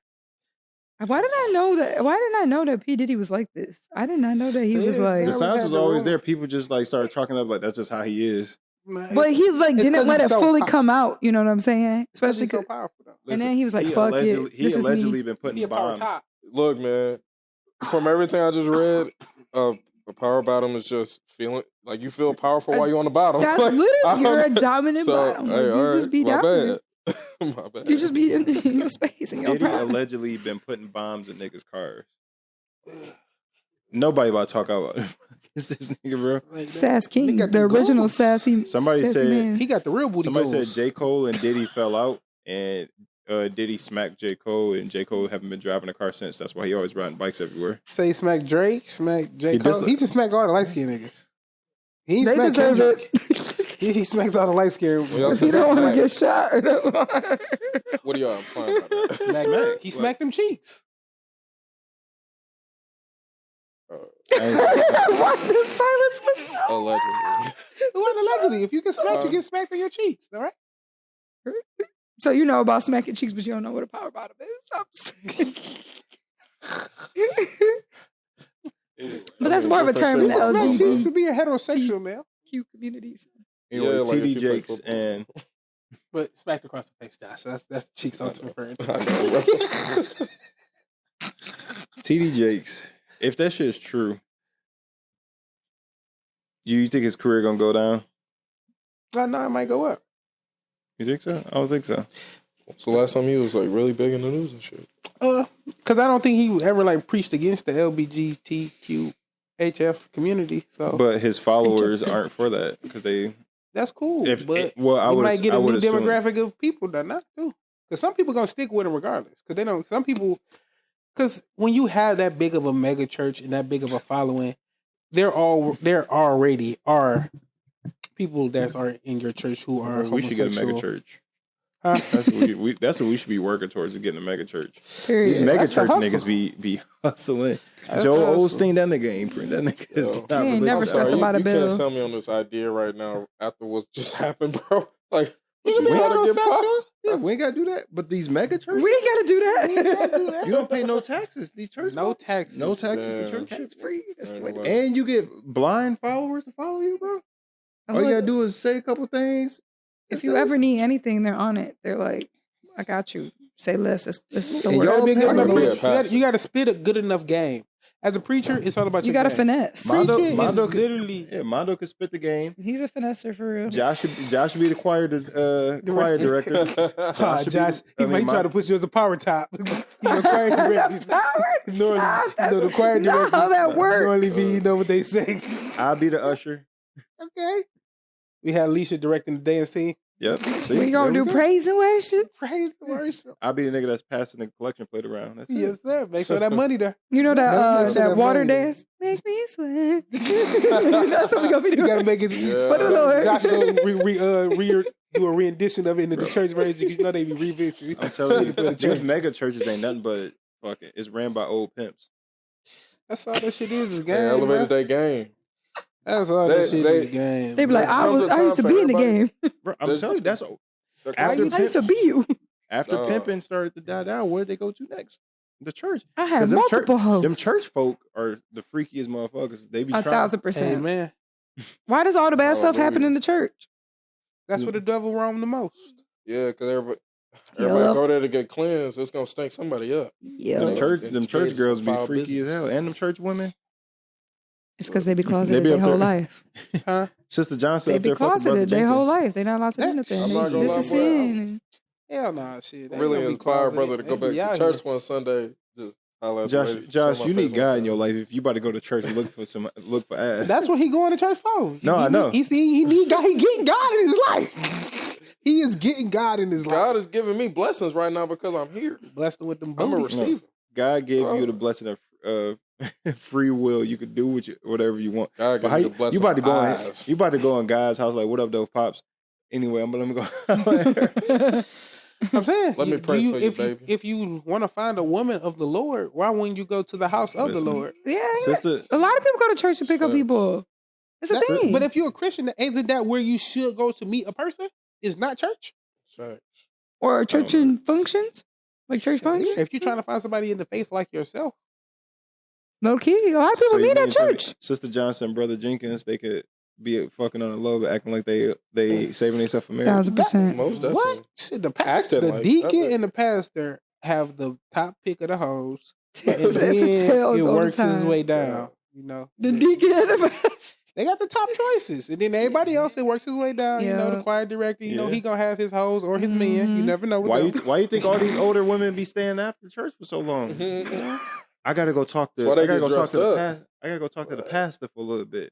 Why didn't I know that P. Diddy was like this? I did not know that he was like. The signs was always there. People just like started talking up like that's just how he is. But he like didn't let it fully come out. You know what I'm saying? Especially so powerful. Though. And then he was like, "Fuck it." He allegedly been putting bombs. Look, man. From everything I just read, a power bottom is just feeling like you feel powerful while you're on the bottom. That's like, literally you're a dominant bottom. Hey, you just be dominant. My bad. You just be in your space and your Diddy power. allegedly been putting bombs in niggas' cars. Nobody about to talk about it's this nigga, bro. Like Sass King, the original sassy. Somebody said man. He got the real booty. Somebody said J. Cole and Diddy fell out, and Diddy smacked J. Cole, and J. Cole haven't been driving a car since. That's why he always riding bikes everywhere. Say smack Drake, smack J. Cole. He just smacked all the light skinned niggas. He they smacked deserve Kendrick. He smacked all the light skinned. He don't want to get shot. What are y'all implying about that? He smacked them cheeks. What the silence was so allegedly. It wasn't allegedly. If you get smacked, you get smacked on your cheeks. All right. So you know about smacking cheeks, but you don't know what a power bottom is. But that's more of a term in the Smack cheeks LGBT to be a heterosexual male. communities. Anyway, Yeah, like TD if you play Jakes football. and But smacked across the face, Josh. That's cheeks I'm referring to. TD Jakes. If that shit is true, you think his career gonna go down? No, it might go up. You think so? I don't think so. So last time he was like really big in the news and shit. Because I don't think he ever like preached against the LGBTQHF community. So, But his followers aren't for that because they. that's cool. If but I you would might get a new assume. demographic of people that not too. Because some people gonna stick with him regardless. Because they don't. Some people. Because when you have that big of a mega church and that big of a following, there already are people that are in your church who are We should get a mega church. Huh? That's what we should be working towards, is getting a mega church. Period. These mega That's the church hustle. niggas be hustling. That's Joe the hustle. Osteen, that nigga ain't print. That nigga is not He ain't religious never at stressed all. about a you bill. can't sell me on this idea right now after what's just happened, bro. Like, You what can be you gotta get heterosexual. popped? Yeah, we ain't gotta do that. But these mega churches, We ain't gotta do that. you don't pay no taxes. These churches, No taxes. no taxes Damn. for church That's shit. free. That's the way to Ain't go. And you get blind followers to follow you, bro. All you gotta do is say a couple things. If you ever need anything, they're on it. They're like, I got you. Say less. It's the And word. y'all Be a good pay enough me. preacher. Yeah, You got to spit a good enough game. As a preacher, it's all about You your got to game. finesse. Mondo Preaching is could- literally. Yeah, Mondo could spit the game. He's a finesser for real. Josh should be the choir director. Josh, he might try to put you as a power top. You know, choir directors. The choir not directors how that works. normally be, you know what they say. I'll be the usher. Okay. We had Alisha directing the dance scene. Yep. See, We gonna there do go. praise and worship. Praise the worship. I'll be the nigga that's passing the collection plate around. That's it. Yes, sir. Make sure that money there. You know Make that sure that water money there. dance? Make me sweat. That's what we gonna be You doing. gotta make it. Yeah. For the Lord. Josh gonna do a rendition of it into the church version. You know they be remixing. I'm telling you, For the these church. mega churches ain't nothing but fucking. It's ran by old pimps. That's all that shit is. They Game. elevated Bro. their game. That's all They- that shit they- is. Game. They be like, Comes a I used to time for be in the everybody. game. Bro, I'm There's- telling you, that's The After After I used to be you. after Dog. pimping started to die down. Where did they go to next? The church. I had 'Cause them multiple hoes. Them church folk are the freakiest motherfuckers. They be trying. 1,000%. Amen. Why does all the bad stuff happen Hallelujah. in the church? That's where the devil roam the most. Yeah, because everybody Yup. go there to get cleansed. It's gonna stink somebody up. Yeah. Them Yeah. church, It's them church crazy. girls be Foul freaky business. as hell, and them church women. It's because they be They closeted be their up whole there. life. Huh? Sister Johnson They up be there fucking Brother closeted their whole Jenkins. life. They're not allowed to do nothing. I'm not gonna This lie, is boy. sin. Hell nah, shit. They Really gonna be inspired closeted. brother to go They back be to out church here. one Sunday. Just holler at the lady. Josh, Show my you face need one God in time. your life if you about to go to church and look for ass. That's what he going to church for. No, I know. He need God. He getting God in his life. He is getting God in his life. God is giving me blessings right now because I'm here. Blessed him with them I'm a booties. receiver. God gave Bro. you the blessing of free will. You could do whatever you want. God But give how me you, the blessing you about to go in, eyes. you about to go in God's house like, what up, though, pops? Anyway, let me go. I'm saying, Let me do pray for you, if baby. If you want to find a woman of the Lord, why wouldn't you go to the house of the Listen. Lord? Yeah. Sister, A lot of people go to church to pick up Facts. people. It's a That's- thing. But if you're a Christian, isn't that where you should go to meet a person? Is not church. Facts. or church and functions, like church functions. If you're trying to find somebody in the faith like yourself, Low key, a lot of people you meet mean at to me, church. Sister Johnson and Brother Jenkins, they could be fucking on the low, but acting like they saving themselves for marriage. 1,000%. Most definitely. what? Shit, the pastor, Acting the like deacon, that. and the pastor have the top pick of the hoes. And It's then a tails it all the works its time. way down. You know, The deacon and the pastor. they got the top choices, and then everybody else it works his way down. You know, Yeah. the choir director. You know, Yeah. he gonna have his hoes or his men. You Mhm. never know. With Why them. you think all these older women be staying after church for so long? I gotta go talk to. That's why they I gotta get go talk dressed to the. up. I gotta go talk to the pastor for a little bit.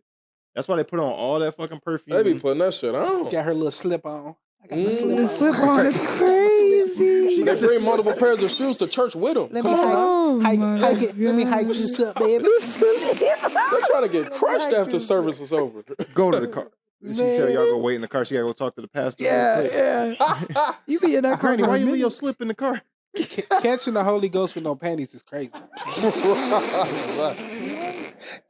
That's why they put on all that fucking perfume. They be putting that shit on. Got her little slip on. I got the slip The on. slip on is crazy. They bring multiple pairs of shoes to church with them. Let me Oh, hike my it. Let me hike God. this up, baby. They're trying to get crushed after service is over. Go to the car. She tell y'all go wait in the car. She gotta go talk to the pastor. Yeah, yeah. You be in that car Granny, for why a you leave minute. your slip in the car? Catching the Holy Ghost with no panties is crazy.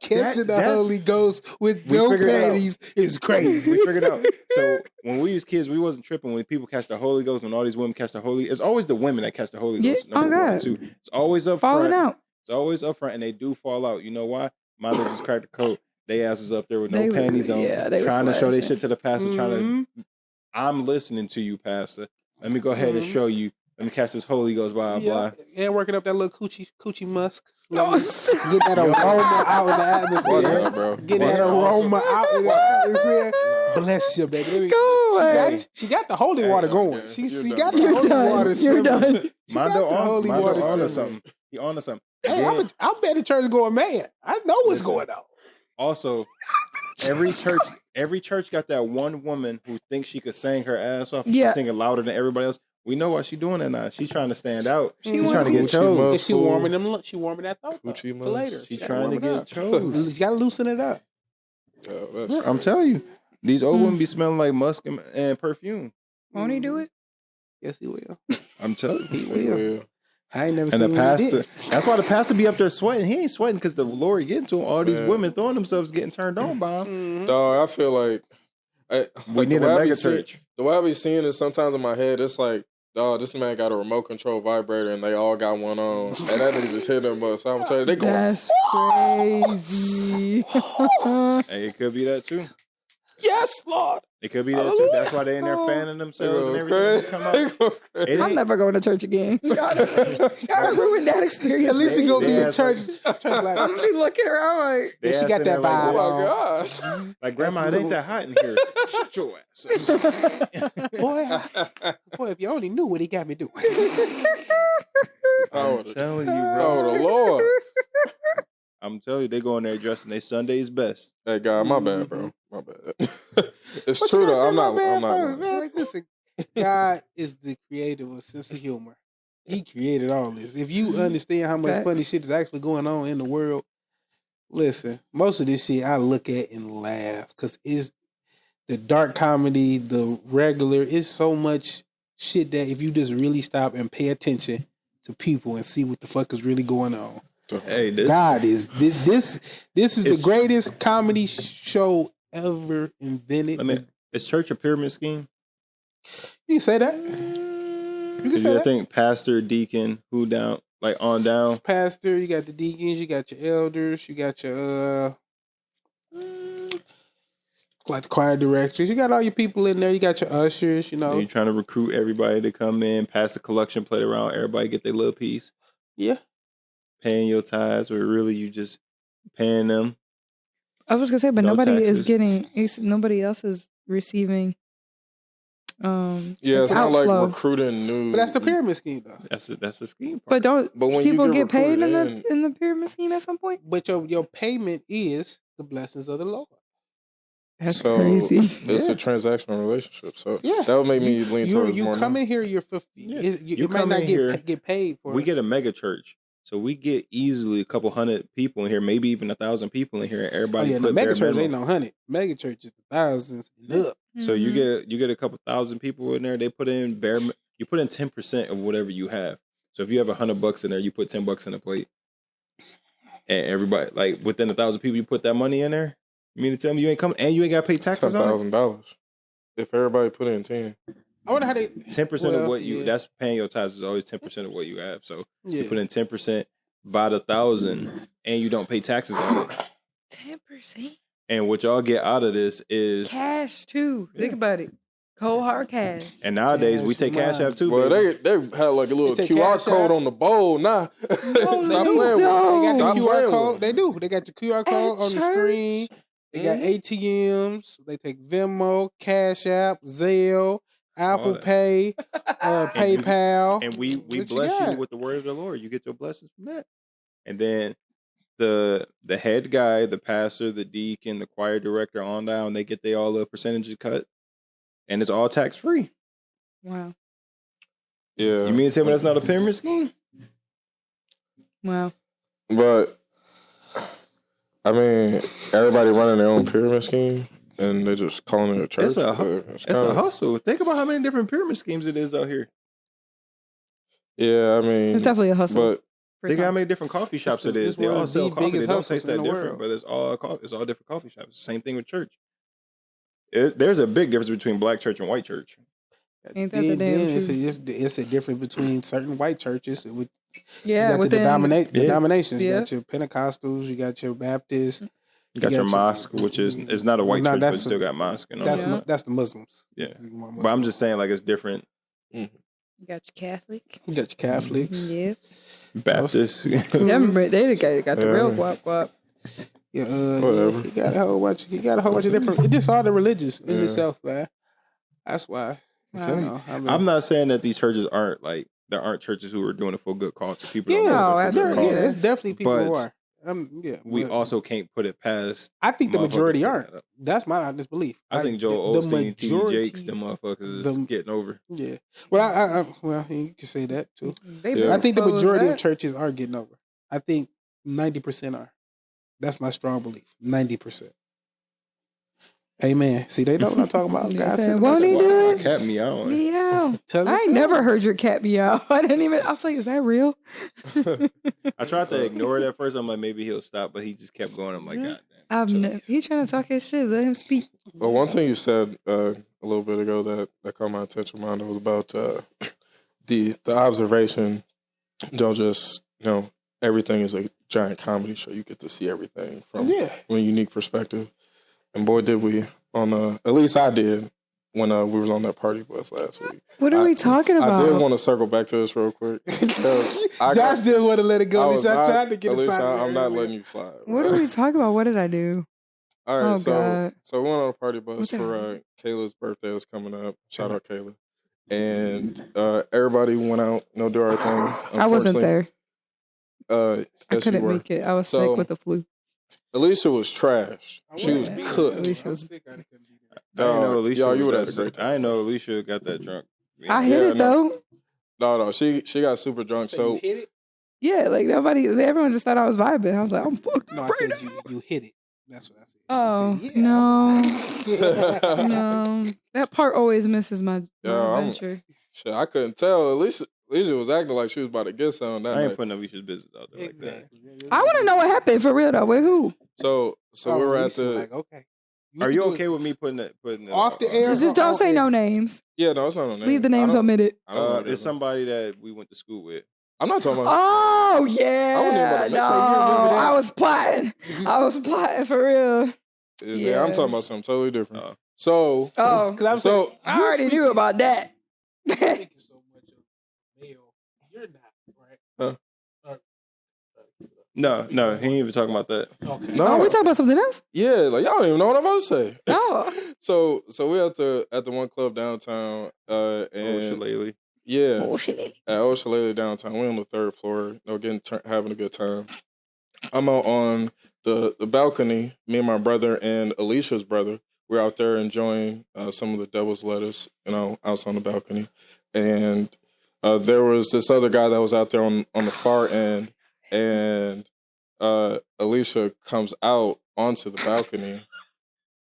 Catching the Holy Ghost with no panties is crazy. We figured out. So when we was kids, we wasn't tripping when people catch the Holy Ghost. When all these women catch the Holy, it's always the women that catch the Holy Ghost. Number one, two. It's always up falling front. out. It's always up front, and they do fall out. You know why? Milo just cracked the code. They asses up there with no panties on, trying to show their shit to the pastor. Trying to, I'm listening to you, pastor. Let me go ahead and show you. Let me catch this Holy Ghost, blah, blah. And working up that little coochie musk. Get that aroma out in the atmosphere. bro. Get that aroma out in the atmosphere. Bless you, baby. Go away. She got the holy water going. She got the You're holy done. water. You're done. Mondo on to something. He on to something. Hey, I bet the church going mad. I know what's going on. Also, every church got that one woman who thinks she could sing her ass off. She's singing louder than everybody else. We know why she's doing that now. She's trying to stand out. She's trying to get chose. She warming them. She warming that thought for later. She's trying to get chose. You gotta loosen it up. I'm telling you, these old women be smelling like musk and perfume. Won't he do it? Yes, he will. I'm telling you, he will. I ain't never seen the pastor. That's why the pastor be up there sweating. He ain't sweating because the Lord getting to him. All these women throwing themselves, getting turned on by him. Dog, I feel like we need a mega church. The way I be seeing it sometimes in my head, it's like, dog, this man got a remote control vibrator and they all got one on, and that nigga just hit them. But so I'm telling you, they going. That's crazy. Hey, it could be that too. Yes, Lord. It could be that too. That's why they in there fanning themselves and everything. Come out. I'm never going to church again. Gotta ruin that experience. At least you go be in church. I'm gonna be looking around like she got that vibe. Oh my gosh! Like grandma, it ain't that hot in here. Shut your ass. Boy, if you only knew what he got me doing. I'm telling you, bro. The Lord. I'm telling you, they go in there dressing their Sunday's best. Hey, God, my bad, bro. My bad. It's true though. I'm not. Man. Like, listen, God is the creator of sense of humor. He created all this. If you understand how much funny shit is actually going on in the world, listen, most of this shit I look at and laugh because it's the dark comedy, the regular. It's so much shit that if you just really stop and pay attention to people and see what the fuck is really going on. Hey, God is this is the greatest comedy show ever invented. I mean, is church a pyramid scheme? You can say that. You can say that. Think pastor, deacon, who down, like on down? It's pastor, you got the deacons, you got your elders, you got your like the choir directors, you got all your people in there, you got your ushers, you know. You're trying to recruit everybody to come in, pass the collection plate around, everybody get their little piece. Yeah. Paying your tithes, or really you just paying them. I was gonna say, but nobody taxes. is getting. Nobody else is receiving. It's not like recruiting new. But that's the pyramid scheme, though. That's the scheme But part. don't when people you get paid recruited in the pyramid scheme at some point? But your payment is the blessings of the Lord. That's crazy. It's a transactional relationship. So yeah, that would make me lean towards you more. You come in here, you're 50. Yeah. You might not get paid for it. We get a mega church. So we get easily a couple hundred people in here, maybe even 1,000 people in here. And everybody the mega church ain't no 100. Mega church is the thousands and up. So you get a couple thousand people in there. They put in you put in 10% of whatever you have. So if you have $100 in there, you put $10 in a plate. And everybody, like within 1,000 people, you put that money in there. You mean to tell me you ain't coming and you ain't got to pay taxes on it? $10,000 if everybody put in 10. I wonder how they 10% of what you that's paying your taxes is always 10% of what you have. So you put in 10% by the 1,000 and you don't pay taxes on it. 10%. And what y'all get out of this is cash too. Think about it. Cold hard cash. And nowadays we take Cash App too. Well, they had like a little QR code on the bowl. Nah, stop playing with They got the QR code. With they do. They got the QR code on the screen. They got ATMs. They take Venmo, Cash App, Zelle, Apple Pay, PayPal. And we bless you with the word of the Lord. You get your blessings from that. And then the head guy, the pastor, the deacon, the choir director on down, they get all the percentages cut. And it's all tax free. Wow. Yeah. You mean to tell me that's not a pyramid scheme? Wow. But I mean, everybody running their own pyramid scheme and they're just calling it a church. It's a hustle. Think about how many different pyramid schemes it is out here. Yeah, I mean, it's definitely a hustle. But Think how many different coffee shops it is. They all sell coffee. They don't taste that different, but it's all different coffee shops. Same thing with church. There's a big difference between black church and white church. Ain't that the damn truth? It's a difference between certain white churches. Within the denominations. You got your Pentecostals, you got your Baptists. You got your mosque, which is not a white church, but still got mosque. And all that's the Muslims. Yeah. But I'm just saying, like, it's different. You got your Catholic. You got your Catholics. Yeah. Baptists. They got the real guap. Yeah, whatever. You got a whole bunch of different. It's just all the religions in itself, man. That's why. I'm not saying that these churches aren't like there aren't churches who are doing it for a good cause. People absolutely. Yeah, it's definitely people who are. We also can't put it past. I think the majority aren't. That's my honest belief. I think Joel Osteen, T.D. Jakes, them motherfuckers is getting over. Yeah. Well, you can say that too. I think the majority of churches are getting over. I think 90% are. That's my strong belief. 90%. Amen. See, they know what I'm talking about. God said, won't he do it? Cat meow. Meow. I ain't never heard your cat meow. I was like, is that real? I tried to ignore it at first. I'm like, maybe he'll stop, but he just kept going. I'm like, God damn. He trying to talk his shit. Let him speak. Well, one thing you said a little bit ago that caught my attention, Mondo, was about the observation. Don't just, everything is a giant comedy show. You get to see everything from a unique perspective. And boy, did we at least I did when we was on that party bus last week. What are we talking about? I did want to circle back to this real quick. Josh didn't want to let it go. I tried to get it Alicia, I'm not letting you slide. What are we talking about? What did I do? All right, so we went on a party bus for Kayla's birthday was coming up. Shout out Kayla. And everybody went out, do our thing. I wasn't there. I couldn't make it. I was sick with the flu. Alicia was trash. She was cooked. Alicia was. I didn't know Alicia. You would have a great time. I didn't know Alicia got that drunk. I hit it though. No, she got super drunk. So you hit it? Yeah, like everyone just thought I was vibing. I was like, I'm fucking. No, I said you hit it. That's what I said. Oh no, no, that part always misses my adventure. Shit, I couldn't tell. Alicia was acting like she was about to get something. I ain't putting Alicia's business out there like that. I want to know what happened for real though. With who? So we were at the. Okay. Are you okay with me putting it off the air? Just don't say no names. Yeah, no, it's not no names. Leave the names omitted. It's somebody that we went to school with. I'm not talking about. Oh yeah, I was plotting. I was plotting for real. Yeah, I'm talking about something totally different. Because I already knew about that. No, he ain't even talking about that. Okay. No, we talking about something else? Yeah, like y'all don't even know what I'm about to say. Oh. So we at the one club downtown, and Shillelagh. Yeah, at Shillelagh downtown. We're on the third floor, having a good time. I'm out on the balcony. Me and my brother and Alicia's brother. We're out there enjoying some of the devil's lettuce, out on the balcony, and there was this other guy that was out there on the far end. And Alisha comes out onto the balcony,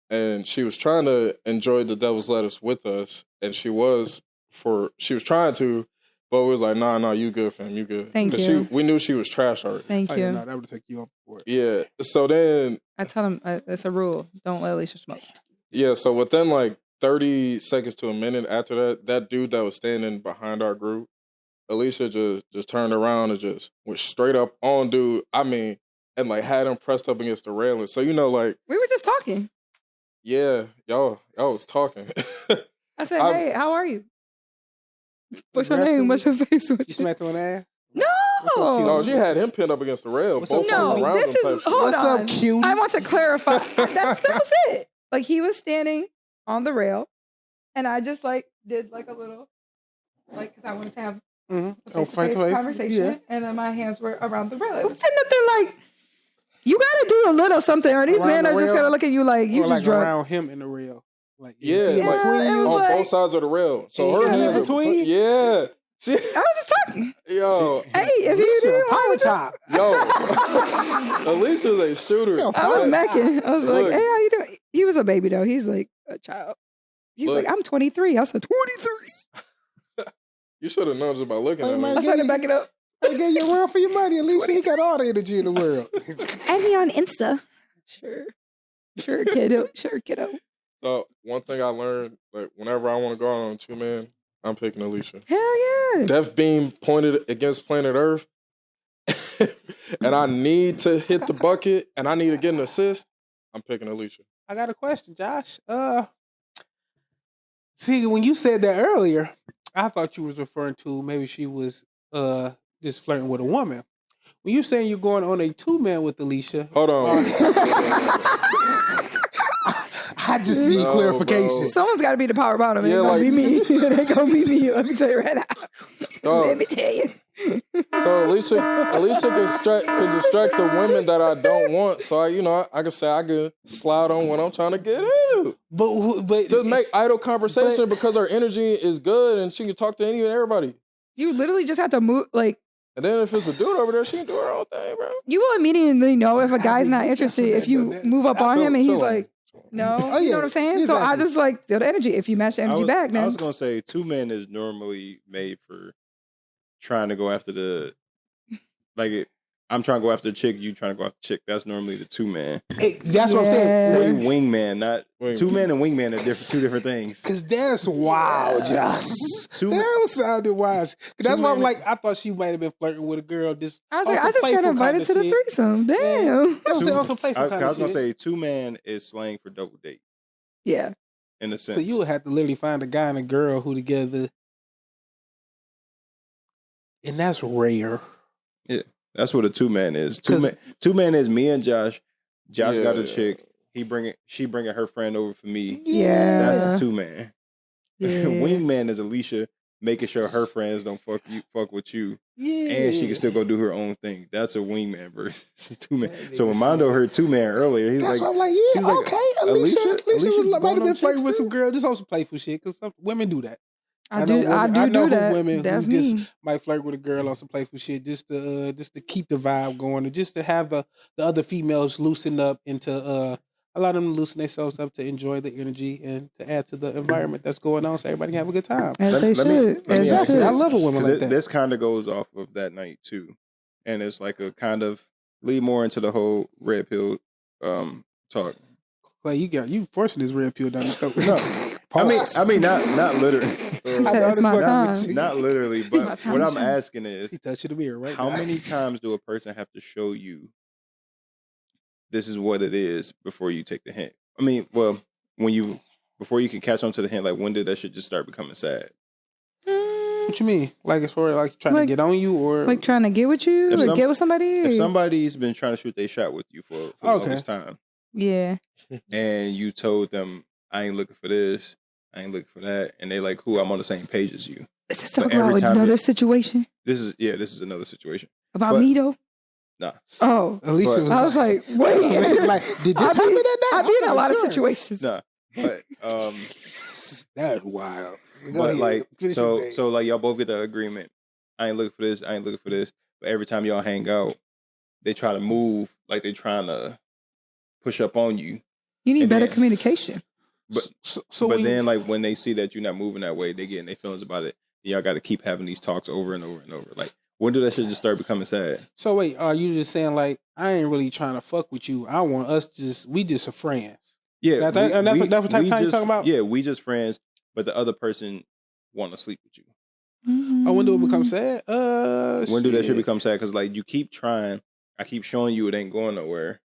and she was trying to enjoy the devil's lettuce with us, and she was trying to, but we was like, nah, you good, fam, you good. Thank you. We knew she was trash already. Thank you. No, that would take you off for it. Yeah. So then I tell him it's a rule: don't let Alisha smoke. Yeah. So within like 30 seconds to a minute after that dude that was standing behind our group. Alicia just turned around and just went straight up on dude. I mean, and like had him pressed up against the railing. So like we were just talking. Yeah, y'all was talking. I said, "Hey, how are you? What's your name? What's your face? You smacked on the ass? No. Oh, she had him pinned up against the rail. What's up, cute? I want to clarify. That was it. Like he was standing on the rail, and I just like did like a little, like because I wanted to have. Face-to-face conversation, and then my hands were around the rail. It was nothing like you gotta do a little something, or these men are just gonna look at you like you just drunk. Around him in the rail, like between you on both sides of the rail. So her hands between. Yeah, I was just talking. Yo, hey, if you didn't power top, Alicia's a shooter. I was macking. I was like, hey, how you doing? He was a baby though. He's like a child. He's like, I'm 23. I said 23. You should have known just by looking at me. I started to back it up. They gave you a run for your money. Alisha, he got all the energy in the world. And he on Insta. Sure, kiddo. So one thing I learned, like whenever I want to go out on 2-man, I'm picking Alisha. Hell yeah. Death beam pointed against planet Earth, and I need to hit the bucket, and I need to get an assist. I'm picking Alisha. I got a question, Josh. See, when you said that earlier, I thought you was referring to maybe she was just flirting with a woman. When you're saying you're going on a 2-man with Alisha, Hold on. I just need clarification. Bro. Someone's got to be the power bottom. It ain't gonna be me. It ain't gonna be me. Let me tell you right now. Let me tell you. So Alisha can distract the women that I don't want. So I can say I can slide on when I'm trying to get in. But Just make idle conversation because her energy is good and she can talk to any and everybody. You literally just have to move, like. And then if it's a dude over there, she can do her own thing, bro. You will immediately know if a guy's not interested if you move up on him and he's like, no. You know what I'm saying? Exactly. So I just like feel the energy. If you match the energy back, then. I was going to say 2-man is normally made for trying to go after I'm trying to go after the chick, you trying to go after the chick. That's normally the 2-man. Hey, that's what I'm saying. Say wingman, not 2-man and wingman are two different things. Because that's wild, Josh. That sounded wild. That's why I'm like, I thought she might have been flirting with a girl. I was like, I just got invited to the threesome. Damn. That was also playful kind of shit. I was going to say 2-man is slang for double date. Yeah. In a sense. So you would have to literally find a guy and a girl who together. And that's rare. Yeah. That's what a 2-man is. 2-man is me and Josh. Josh got a chick. She bringing her friend over for me. Yeah. That's a 2-man. Yeah. Wingman is Alisha making sure her friends don't fuck with you. Yeah. And she can still go do her own thing. That's a wingman versus a 2-man. So when Mondo heard 2-man earlier, he's that's like, what I'm like, yeah, okay. Alisha might have been flirting with some girl. Just on some playful shit because some women do that. I do that. Women that's who me. Just might flirt with a girl on some playful shit just to keep the vibe going and just to have the other females loosen up and to allow them to loosen themselves up to enjoy the energy and to add to the environment that's going on so everybody can have a good time. As they should. I love a woman like that. This kind of goes off of that night too. And it's like a kind of lead more into the whole red pill talk. Like you forcing this red pill down the throat. No. I mean, not literally. He said it's my time. Not literally, but what I'm asking is, he touching the mirror, right? How many times do a person have to show you this is what it is before you take the hint? I mean, well, before you can catch on to the hint, like when did that shit just start becoming sad? What you mean? Like as far as like trying to get on you or like trying to get with you or get with somebody? If somebody's been trying to shoot their shot with you for all this time. Yeah. And you told them, I ain't looking for this, I ain't looking for that, and they like, cool, I'm on the same page as you. Is this talking about another situation? This is another situation. About me though? Nah. Oh. Alisha I was like, wait. like, did this happen that night? I've been in a lot of situations. Nah. But that's wild. But like so like y'all both get the agreement. I ain't looking for this, I ain't looking for this. But every time y'all hang out, they try to move like they trying to push up on you. You need better communication. But then like when they see that you're not moving that way, they get in their feelings about it. Y'all got to keep having these talks over and over and over. Like when did that shit just start becoming sad? So wait, are you just saying like I ain't really trying to fuck with you? I want us we just are friends. Yeah, that's what type of time you talking about. Yeah, we just friends, but the other person want to sleep with you. Mm-hmm. Oh, when do it become sad? When do that shit become sad? Because like you keep trying, I keep showing you it ain't going nowhere.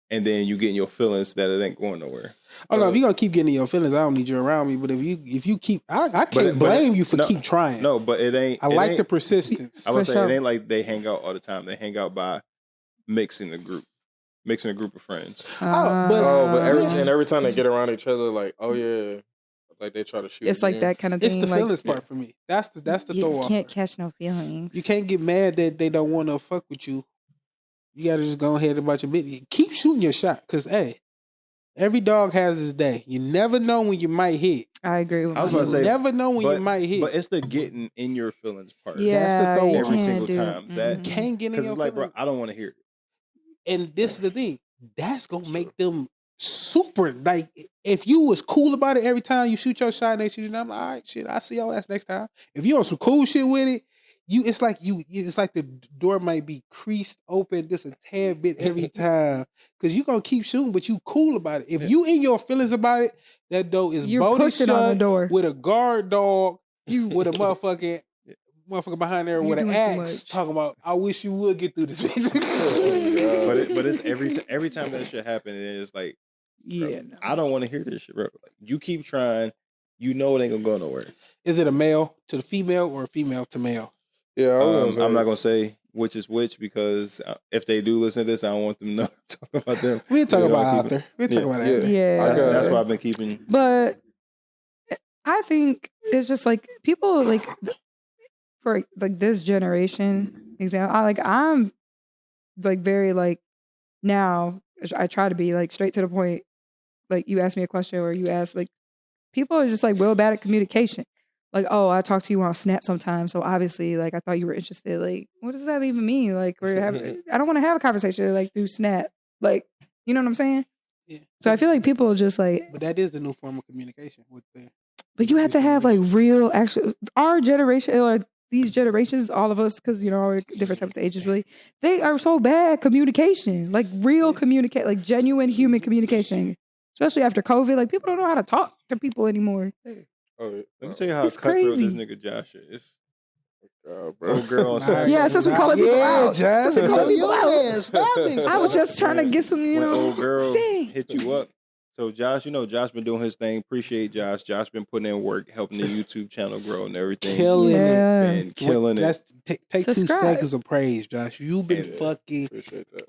And then you get in your feelings that it ain't going nowhere. Oh no! If you're gonna keep getting in your feelings, I don't need you around me. But if you keep, I can't blame you for keep trying. No, but it ain't. I like the persistence. I would say it ain't like they hang out all the time. They hang out by mixing a group of friends. Every time they get around each other, like like they try to shoot. It's like that kind of thing. It's the feelings part for me. That's the throw off. You can't catch no feelings. You can't get mad that they don't want to fuck with you. You got to just go ahead about your business. Keep shooting your shot. Because, hey, every dog has his day. You never know when you might hit. I agree with I was about to say, you never know when you might hit. But it's the getting in your feelings part. Yeah, that's the throw every single time. That can't get in your feelings. Because it's like, bro, I don't want to hear it. And this is the thing. That's going to make them super. Like, if you was cool about it every time you shoot your shot and they shoot you, I'm like, all right, shit, I'll see your ass next time. If you on some cool shit with it, it's like the door might be creased open just a tad bit every time because you gonna keep shooting, but you cool about it. If you in your feelings about it, that door is bolted shut on the door with a guard dog, with a motherfucking motherfucker behind there with an axe talking about, I wish you would get through this bitch. but it's every time that shit happens, it's like, bro, I don't want to hear this shit, bro. Like, you keep trying, you know it ain't gonna go nowhere. Is it a male to the female or a female to male? Yeah, I'm not gonna say which is which because if they do listen to this, I don't want them to talk about them. We'll talk about out there. We'll talk about that. Yeah, that's why I've been keeping. But I think it's just like people like for like this generation example. I'm like very like now. I try to be like straight to the point. Like you ask me a question or you ask like people are just like real bad at communication. Like, oh, I talk to you on Snap sometimes, so obviously, like, I thought you were interested. Like, what does that even mean? Like, I don't want to have a conversation like through Snap. Like, you know what I'm saying? Yeah. So I feel like people just like. But that is the new form of communication with the. But you have to have like real, actual. Our generation or these generations, all of us, because you know, we're different types of ages. Really, they are so bad at communication. Like real communicate, like genuine human communication. Especially after COVID, like people don't know how to talk to people anymore. Let me tell you how cutthroat this nigga Josh is. Bro, girl on Snap. Yeah, since we calling people out. Josh, since we calling people out. Stop it. I was just trying to get some, you when know. Old girl hit you up. So Josh, you know, Josh been doing his thing. Appreciate Josh. Josh been putting in work, helping the YouTube channel grow and everything. Killing it. Man, killing it. Take 2 seconds of praise, Josh. You've been fucking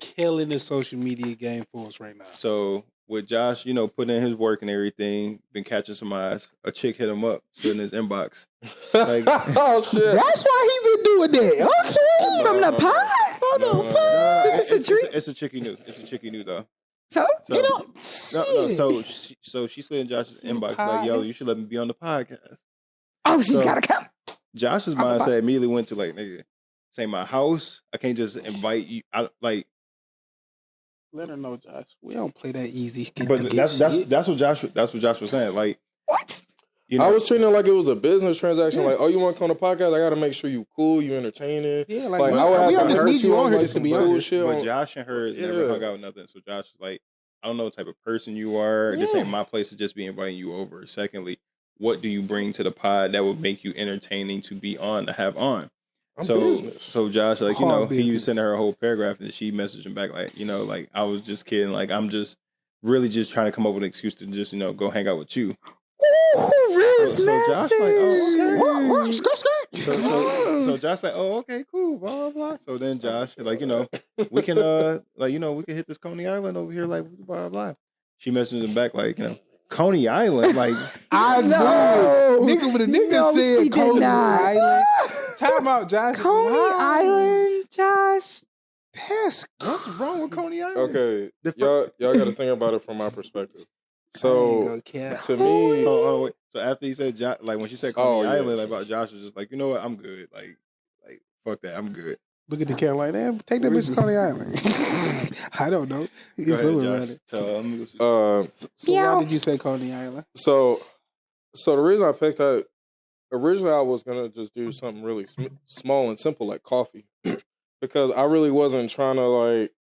killing the social media game for us right now. So with Josh, you know, putting in his work and everything, been catching some eyes. A chick hit him up, still in his inbox. Like, oh shit! That's why he been doing that. Okay, from the pod. It's a chicky new. It's a chicky new though. So you don't see So she slid in Josh's inbox like, "Yo, you should let me be on the podcast." Oh, she's gotta come. Josh's mindset immediately went to like, "Nigga, this ain't my house. I can't just invite you." Let her know, Josh. We don't play that easy. But that's what Josh was saying. Like, what? You know, I was treating it like it was a business transaction. Like, oh, you want to come on the podcast? I got to make sure you cool, you entertaining. Yeah, like I would have to hurt you on here like to be honest. But Josh and her never hung out with nothing. So Josh is like, I don't know what type of person you are. This ain't my place to just be inviting you over. Secondly, what do you bring to the pod that would make you entertaining to be on, to have on? So Josh, like, you know, he was sending her a whole paragraph and she messaged him back like, you know, like, I was just kidding. Like, I'm just really just trying to come up with an excuse to just, you know, go hang out with you. Ooh, so Josh like, oh, okay. So Josh like, oh, okay, cool, blah, blah, blah. So then Josh, like, you know, we can, like, you know, we can hit this Coney Island over here, like, blah, blah, blah. She messaged him back like, you know, Coney Island, like, I know. Nigga, but a nigga said Coney Island. Time out, Josh. Coney Island, Josh. What's wrong with Coney Island? Okay, y'all got to think about it from my perspective. So to me, wait. So after he said like when she said Coney Island, like about Josh was just like, you know what, I'm good. Like fuck that, I'm good. Look at the camera like that. Take that bitch to Coney Island. I don't know. So why did you say Coney Island? So the reason I picked that, originally I was gonna just do something really small and simple like coffee, because I really wasn't trying to like,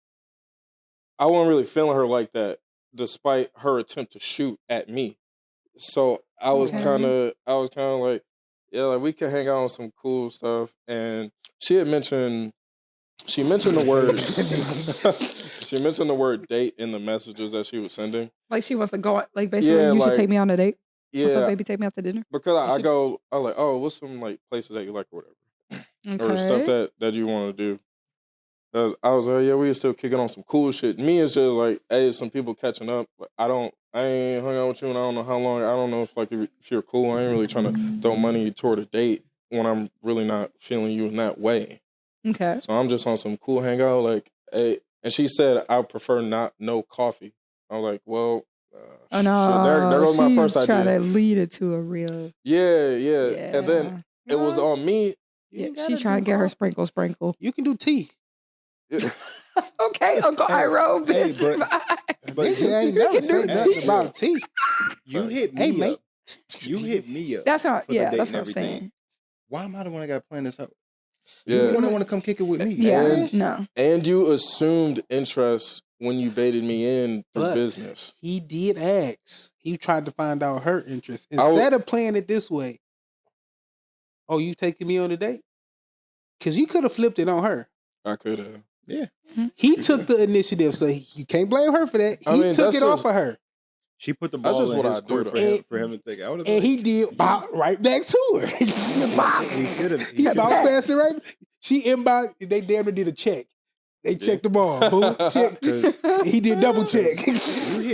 I wasn't really feeling her like that, despite her attempt to shoot at me. So I was kind of like, yeah, like we can hang out on some cool stuff. And she mentioned the word, she mentioned the word date in the messages that she was sending. Like she wants to go, like basically, you should take me on a date. Yeah, what's up, baby? Take me out to dinner. Because I was like, oh, what's some like places that you like or whatever, or stuff that you want to do. I was like, yeah, we were still kicking on some cool shit. Me, it's just like, hey, some people catching up. I ain't hung out with you and I don't know how long. I don't know if you're cool. I ain't really trying to throw money toward a date when I'm really not feeling you in that way. Okay. So I'm just on some cool hangout. Like, hey, and she said, I prefer no coffee. I was like, well, oh no, shit, there goes my first idea. She's trying to lead it to a real. Yeah. And then it was on me. Yeah, she's trying to get her sprinkle. You can do tea. Okay, Uncle Iro. Hey, but you ain't never said nothing about tea. You hit me up. You hit me up. That's not. Yeah, that's what I'm saying. Why am I the one that got to plan this out? Yeah. You want to come kick it with me. Yeah, no. And you assumed interest when you baited me in through business. He did ask. He tried to find out her interest. Instead of playing it this way, oh, you taking me on a date? Because you could have flipped it on her. I could have. Yeah. He took the initiative, so you can't blame her for that. He took it off of her. She put the ball in his court for him to take out. And he did right back to her. He should have. He passed it right. She inbound. They damn near did a check. They checked the ball. Check. He did double check. And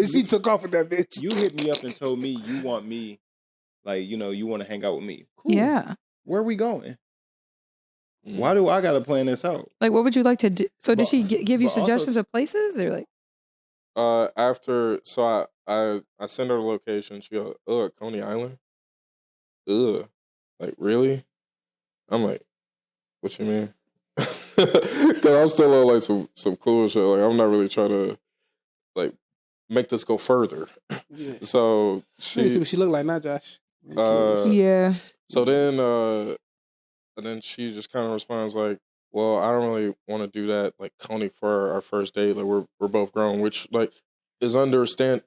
she took off with that bitch. You hit me up and told me you want me, like, you want to hang out with me. Cool. Yeah. Where are we going? Why do I got to plan this out? Like, what would you like to do? So did she give you suggestions of places or like? After, so I sent her the location. She goes, Coney Island? Ugh. Like, really? I'm like, what you mean? Because I'm still on, like, some cool shit. Like, I'm not really trying to, like, make this go further. Yeah. So Let me see what she looked like now, Josh. Yeah. So then, and then she just kind of responds like, well, I don't really want to do that, like, Coney, for our first date. Like, we're both grown, which, like, is an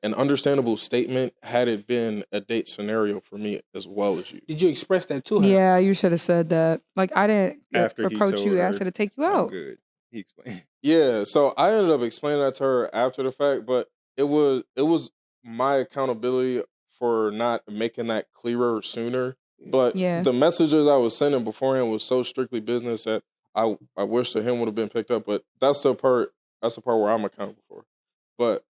understandable statement had it been a date scenario for me as well as you. Did you express that to her? Yeah, you should have said that. Like, I didn't approach you, asked her to take you out. Good. He explained. Yeah, so I ended up explaining that to her after the fact, but it was my accountability for not making that clearer sooner. But the messages I was sending beforehand was so strictly business that I wish that him would have been picked up. But that's the part where I'm accountable for. But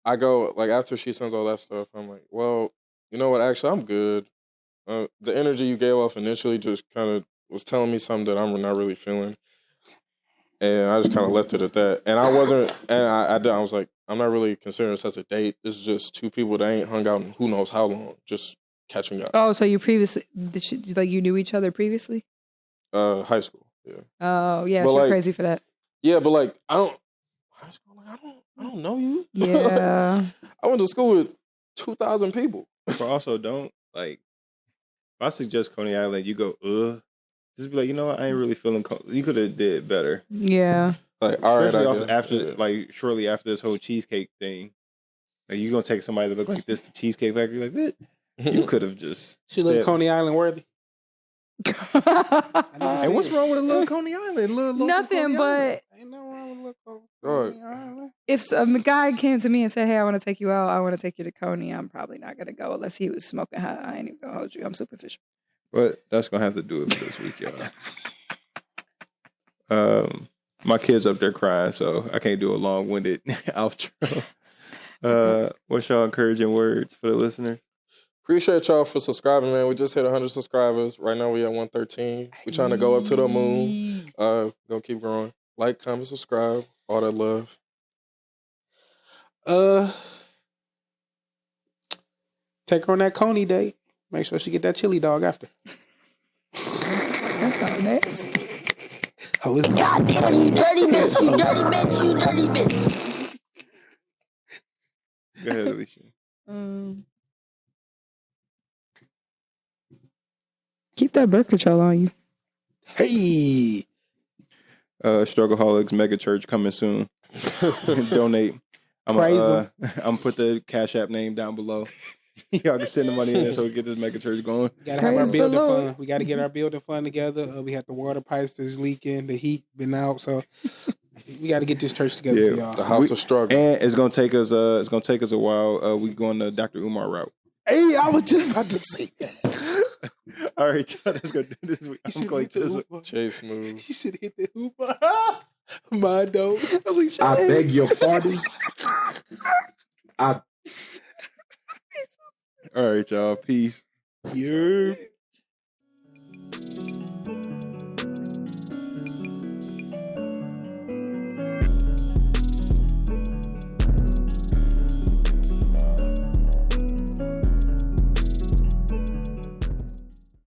I go, like, after she sends all that stuff, I'm like, well, you know what? Actually, I'm good. The energy you gave off initially just kind of was telling me something that I'm not really feeling. And I just kind of left it at that. And I wasn't, and I was like, I'm not really considering this as a date. This is just two people that ain't hung out in who knows how long, just catching up. Oh, so you previously, you knew each other previously? High school, yeah. Oh, yeah, but she's like, crazy for that. Yeah, but like, high school, like, I don't know you. Yeah. I went to school with 2,000 people. But also, don't, like, if I suggest Coney Island, you go, just be like, you know what, I ain't really feeling, you could have did better. Yeah. Like, all especially right, after, like, shortly after this whole cheesecake thing. Like, you gonna take somebody that look like this to Cheesecake Factory? Like, that? You could have just She looked Coney Island worthy. And what's wrong with a little Coney Island? Nothing, Coney but Island. Ain't no wrong with Coney Island. If a guy came to me and said, hey, I want to take you out, I want to take you to Coney, I'm probably not going to go unless he was smoking hot. I ain't even going to hold you. I'm superficial. But that's going to have to do it for this week, y'all. My kid's up there crying, so I can't do a long-winded outro. What's y'all encouraging words for the listeners? Appreciate y'all for subscribing, man. We just hit 100 subscribers. Right now we at 113. We're trying to go up to the moon. Gonna keep growing. Like, comment, subscribe. All that love. Take her on that Coney date. Make sure she get that chili dog after. That sounds nice. God damn, you dirty bitch, you dirty bitch, you dirty bitch. Go ahead, Alisha. Keep that birth control on you. Hey. StruggleHolics mega church coming soon. Donate. I'm gonna put the Cash App name down below. Y'all can send the money in there so we get this mega church going. We gotta have our building fund. We gotta get our building fund together. We have the water pipes that's leaking, the heat been out, so we gotta get this church together for y'all. The house of struggle. And it's gonna take us a while. We going the Dr. Umar route. Hey, I was just about to say that. All right, y'all, let's go do this week. I'm going to Chase Smooth. You should hit the hooper. My dope. I beg your pardon. All right, y'all. Peace. Yeah.